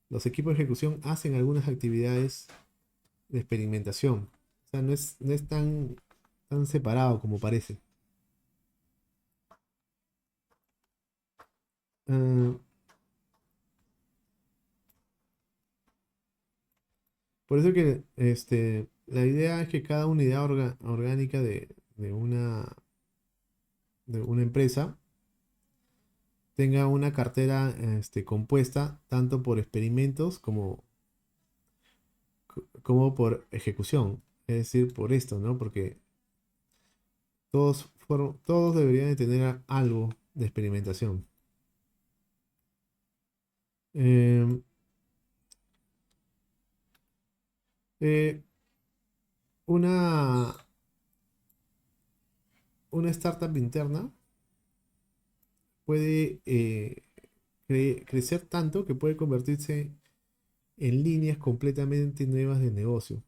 los equipos de ejecución hacen algunas actividades de experimentación. O sea, no es tan separado como parece. Ah, por eso que la idea es que cada unidad orgánica de una empresa tenga una cartera compuesta tanto por experimentos como por ejecución. Es decir, por esto, ¿no? Porque todos deberían de tener algo de experimentación. Em, eh, una, una startup interna puede crecer tanto que puede convertirse en líneas completamente nuevas de negocio.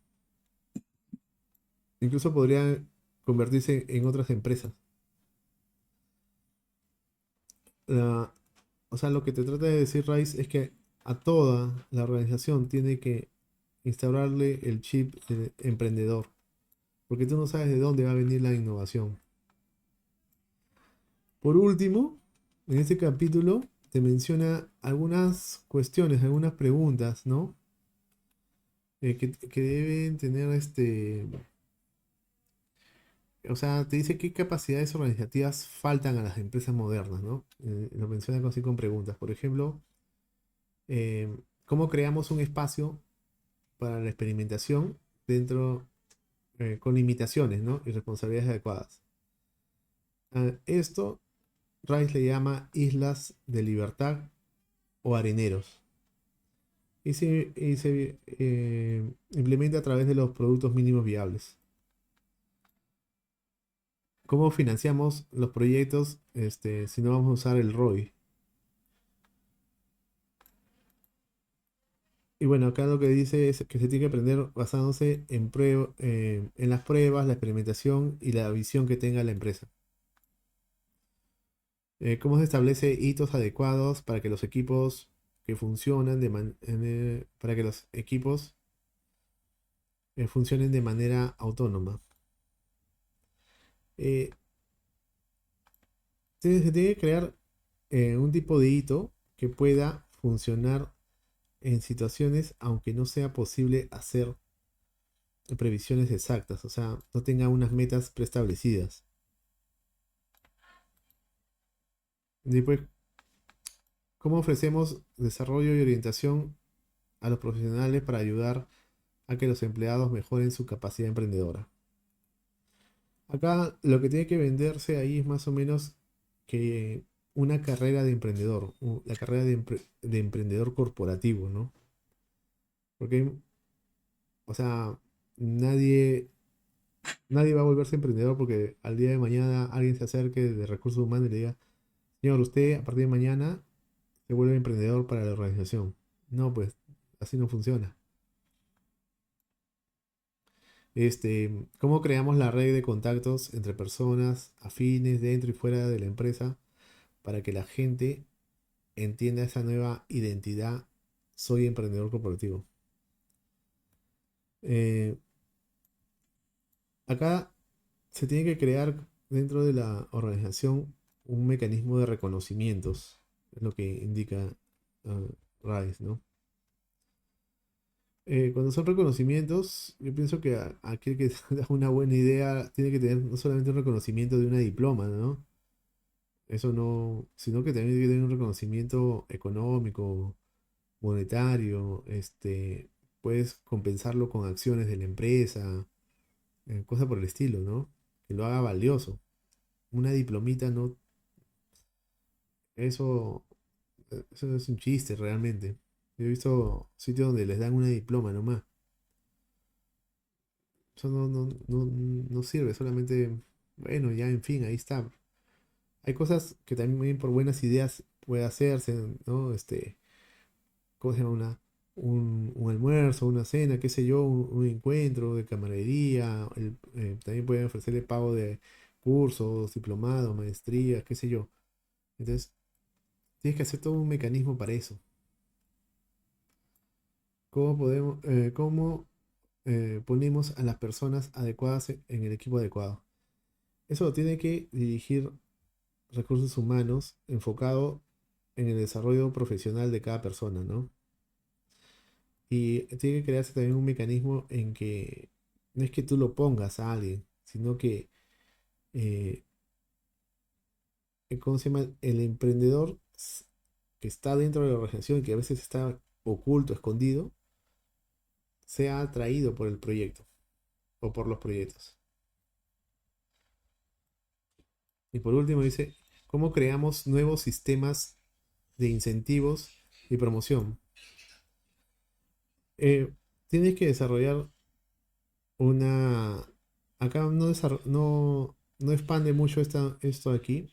Incluso podría convertirse en otras empresas. La- o sea, lo que te trata de decir Rice es que a toda la organización tiene que instaurarle el chip de emprendedor, porque tú no sabes de dónde va a venir la innovación. Por último, en este capítulo te menciona algunas cuestiones, algunas preguntas, ¿no? Que deben tener o sea, te dice qué capacidades organizativas faltan a las empresas modernas, ¿no? Lo menciona así con preguntas. Por ejemplo, ¿cómo creamos un espacio para la experimentación dentro, con limitaciones, ¿no? Y responsabilidades adecuadas? Esto Rice le llama islas de libertad o areneros. Y se implementa a través de los productos mínimos viables. ¿Cómo financiamos los proyectos si no vamos a usar el ROI? Y bueno, acá lo que dice es que se tiene que aprender basándose en las pruebas, la experimentación y la visión que tenga la empresa. ¿Cómo se establece hitos adecuados para que los equipos que funcionan para que los equipos funcionen de manera autónoma? Eh, se tiene que crear un tipo de hito que pueda funcionar en situaciones aunque no sea posible hacer previsiones exactas, o sea, no tenga unas metas preestablecidas. Después, ¿cómo ofrecemos desarrollo y orientación a los profesionales para ayudar a que los empleados mejoren su capacidad emprendedora? Acá lo que tiene que venderse ahí es más o menos que una carrera de emprendedor, la carrera de emprendedor corporativo, ¿no? Porque, o sea, nadie, nadie va a volverse emprendedor porque al día de mañana alguien se acerque de recursos humanos y le diga, señor, usted a partir de mañana se vuelve emprendedor para la organización. No, pues así no funciona. ¿Cómo creamos la red de contactos entre personas afines dentro y fuera de la empresa para que la gente entienda esa nueva identidad? Soy emprendedor corporativo. Eh, Acá se tiene que crear dentro de la organización un mecanismo de reconocimientos, es lo que indica ah, Rice, ¿no? Cuando son reconocimientos, yo pienso que aquel que da una buena idea tiene que tener no solamente un reconocimiento de una diploma, ¿no? Eso no, sino que también tiene que tener un reconocimiento económico, monetario, puedes compensarlo con acciones de la empresa, cosas por el estilo, ¿no? Que lo haga valioso. Una diplomita no, eso, eso es un chiste realmente. Yo he visto sitios donde les dan una diploma nomás. Eso no sirve, solamente, bueno, ya en fin, ahí está. Hay cosas que también por buenas ideas puede hacerse, ¿no? ¿Cómo se llama? Un almuerzo, una cena, qué sé yo, un encuentro de camaradería. También pueden ofrecerle pago de cursos, diplomados, maestrías, qué sé yo. Entonces, tienes que hacer todo un mecanismo para eso. ¿Cómo ponemos a las personas adecuadas en el equipo adecuado? Eso lo tiene que dirigir recursos humanos enfocado en el desarrollo profesional de cada persona, ¿no? Y tiene que crearse también un mecanismo en que no es que tú lo pongas a alguien, sino que, ¿cómo se llama? El emprendedor que está dentro de la organización y que a veces está oculto, escondido, sea atraído por el proyecto o por los proyectos. Y por último dice, ¿cómo creamos nuevos sistemas de incentivos y promoción? Tienes que desarrollar una... Acá no expande mucho esto aquí,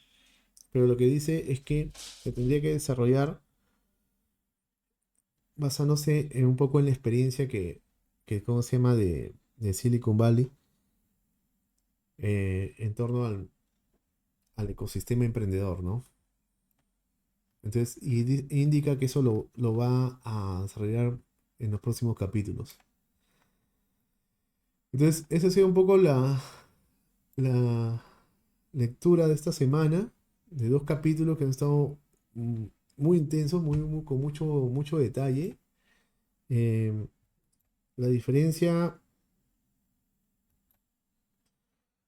pero lo que dice es que se tendría que desarrollar basándose en un poco en la experiencia que ¿cómo se llama? De Silicon Valley en torno al ecosistema emprendedor, ¿no? Entonces, indica que eso lo va a desarrollar en los próximos capítulos. Entonces, esa ha sido un poco la lectura de esta semana, de 2 capítulos que han estado mm, muy intensos, con mucho detalle. Em, la diferencia,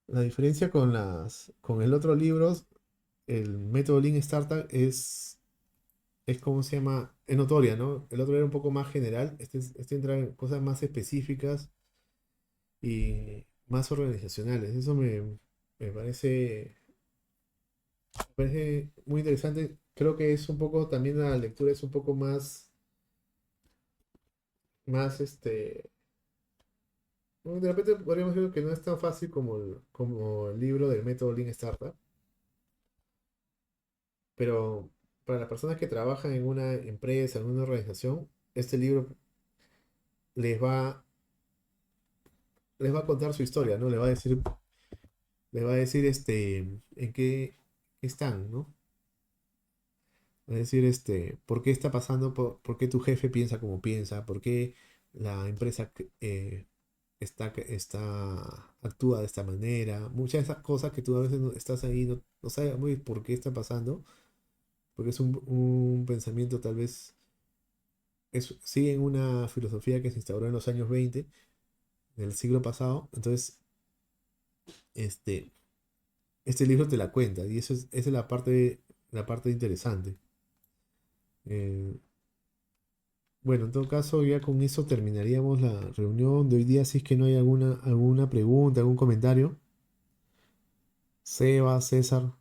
la diferencia con el otro libro, el método Lean Startup, es como se llama, es notoria, ¿no? El otro era un poco más general, este entra en cosas más específicas y más organizacionales. Eso me parece muy interesante. Creo que es un poco, también la lectura es un poco más, bueno, de repente podríamos decir que no es tan fácil como el libro del método Lean Startup, pero para las personas que trabajan en una empresa, en una organización, este libro les va, les va a contar su historia, ¿no? Les va a decir en qué están, ¿no? Es decir, por qué está pasando, por qué tu jefe piensa como piensa, por qué la empresa actúa de esta manera. Muchas de esas cosas que tú a veces estás ahí, no sabes muy por qué está pasando, porque es un pensamiento tal vez, sigue en una filosofía que se instauró en los años 20 del siglo pasado. Entonces, este, este libro te la cuenta y esa es la parte interesante. Eh, Bueno, en todo caso, ya con eso terminaríamos la reunión de hoy día. Si es que no hay alguna pregunta, algún comentario. Seba, César.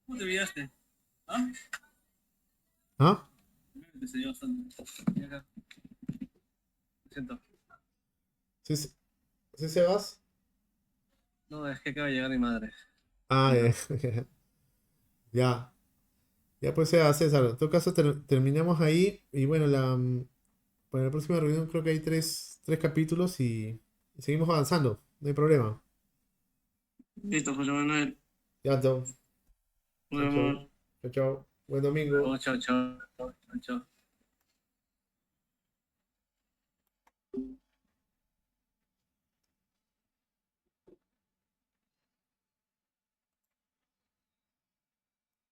¿Cómo te olvidaste? ¿Ah? ¿Ah? Te salió bastante. Mira acá. Lo siento. ¿Sí, sí, Sebas? No, es que acaba de llegar mi madre. Ah, Mira. ya. Ya pues, Seba, César. En todo caso, terminamos ahí. Y bueno, para la próxima reunión creo que hay tres capítulos y seguimos avanzando. No hay problema. Listo, José Manuel. Ya, entonces. Nos Chau, chau. vemos. Chau, chau. Buen domingo. Chao, chao, chao. Chao, chao.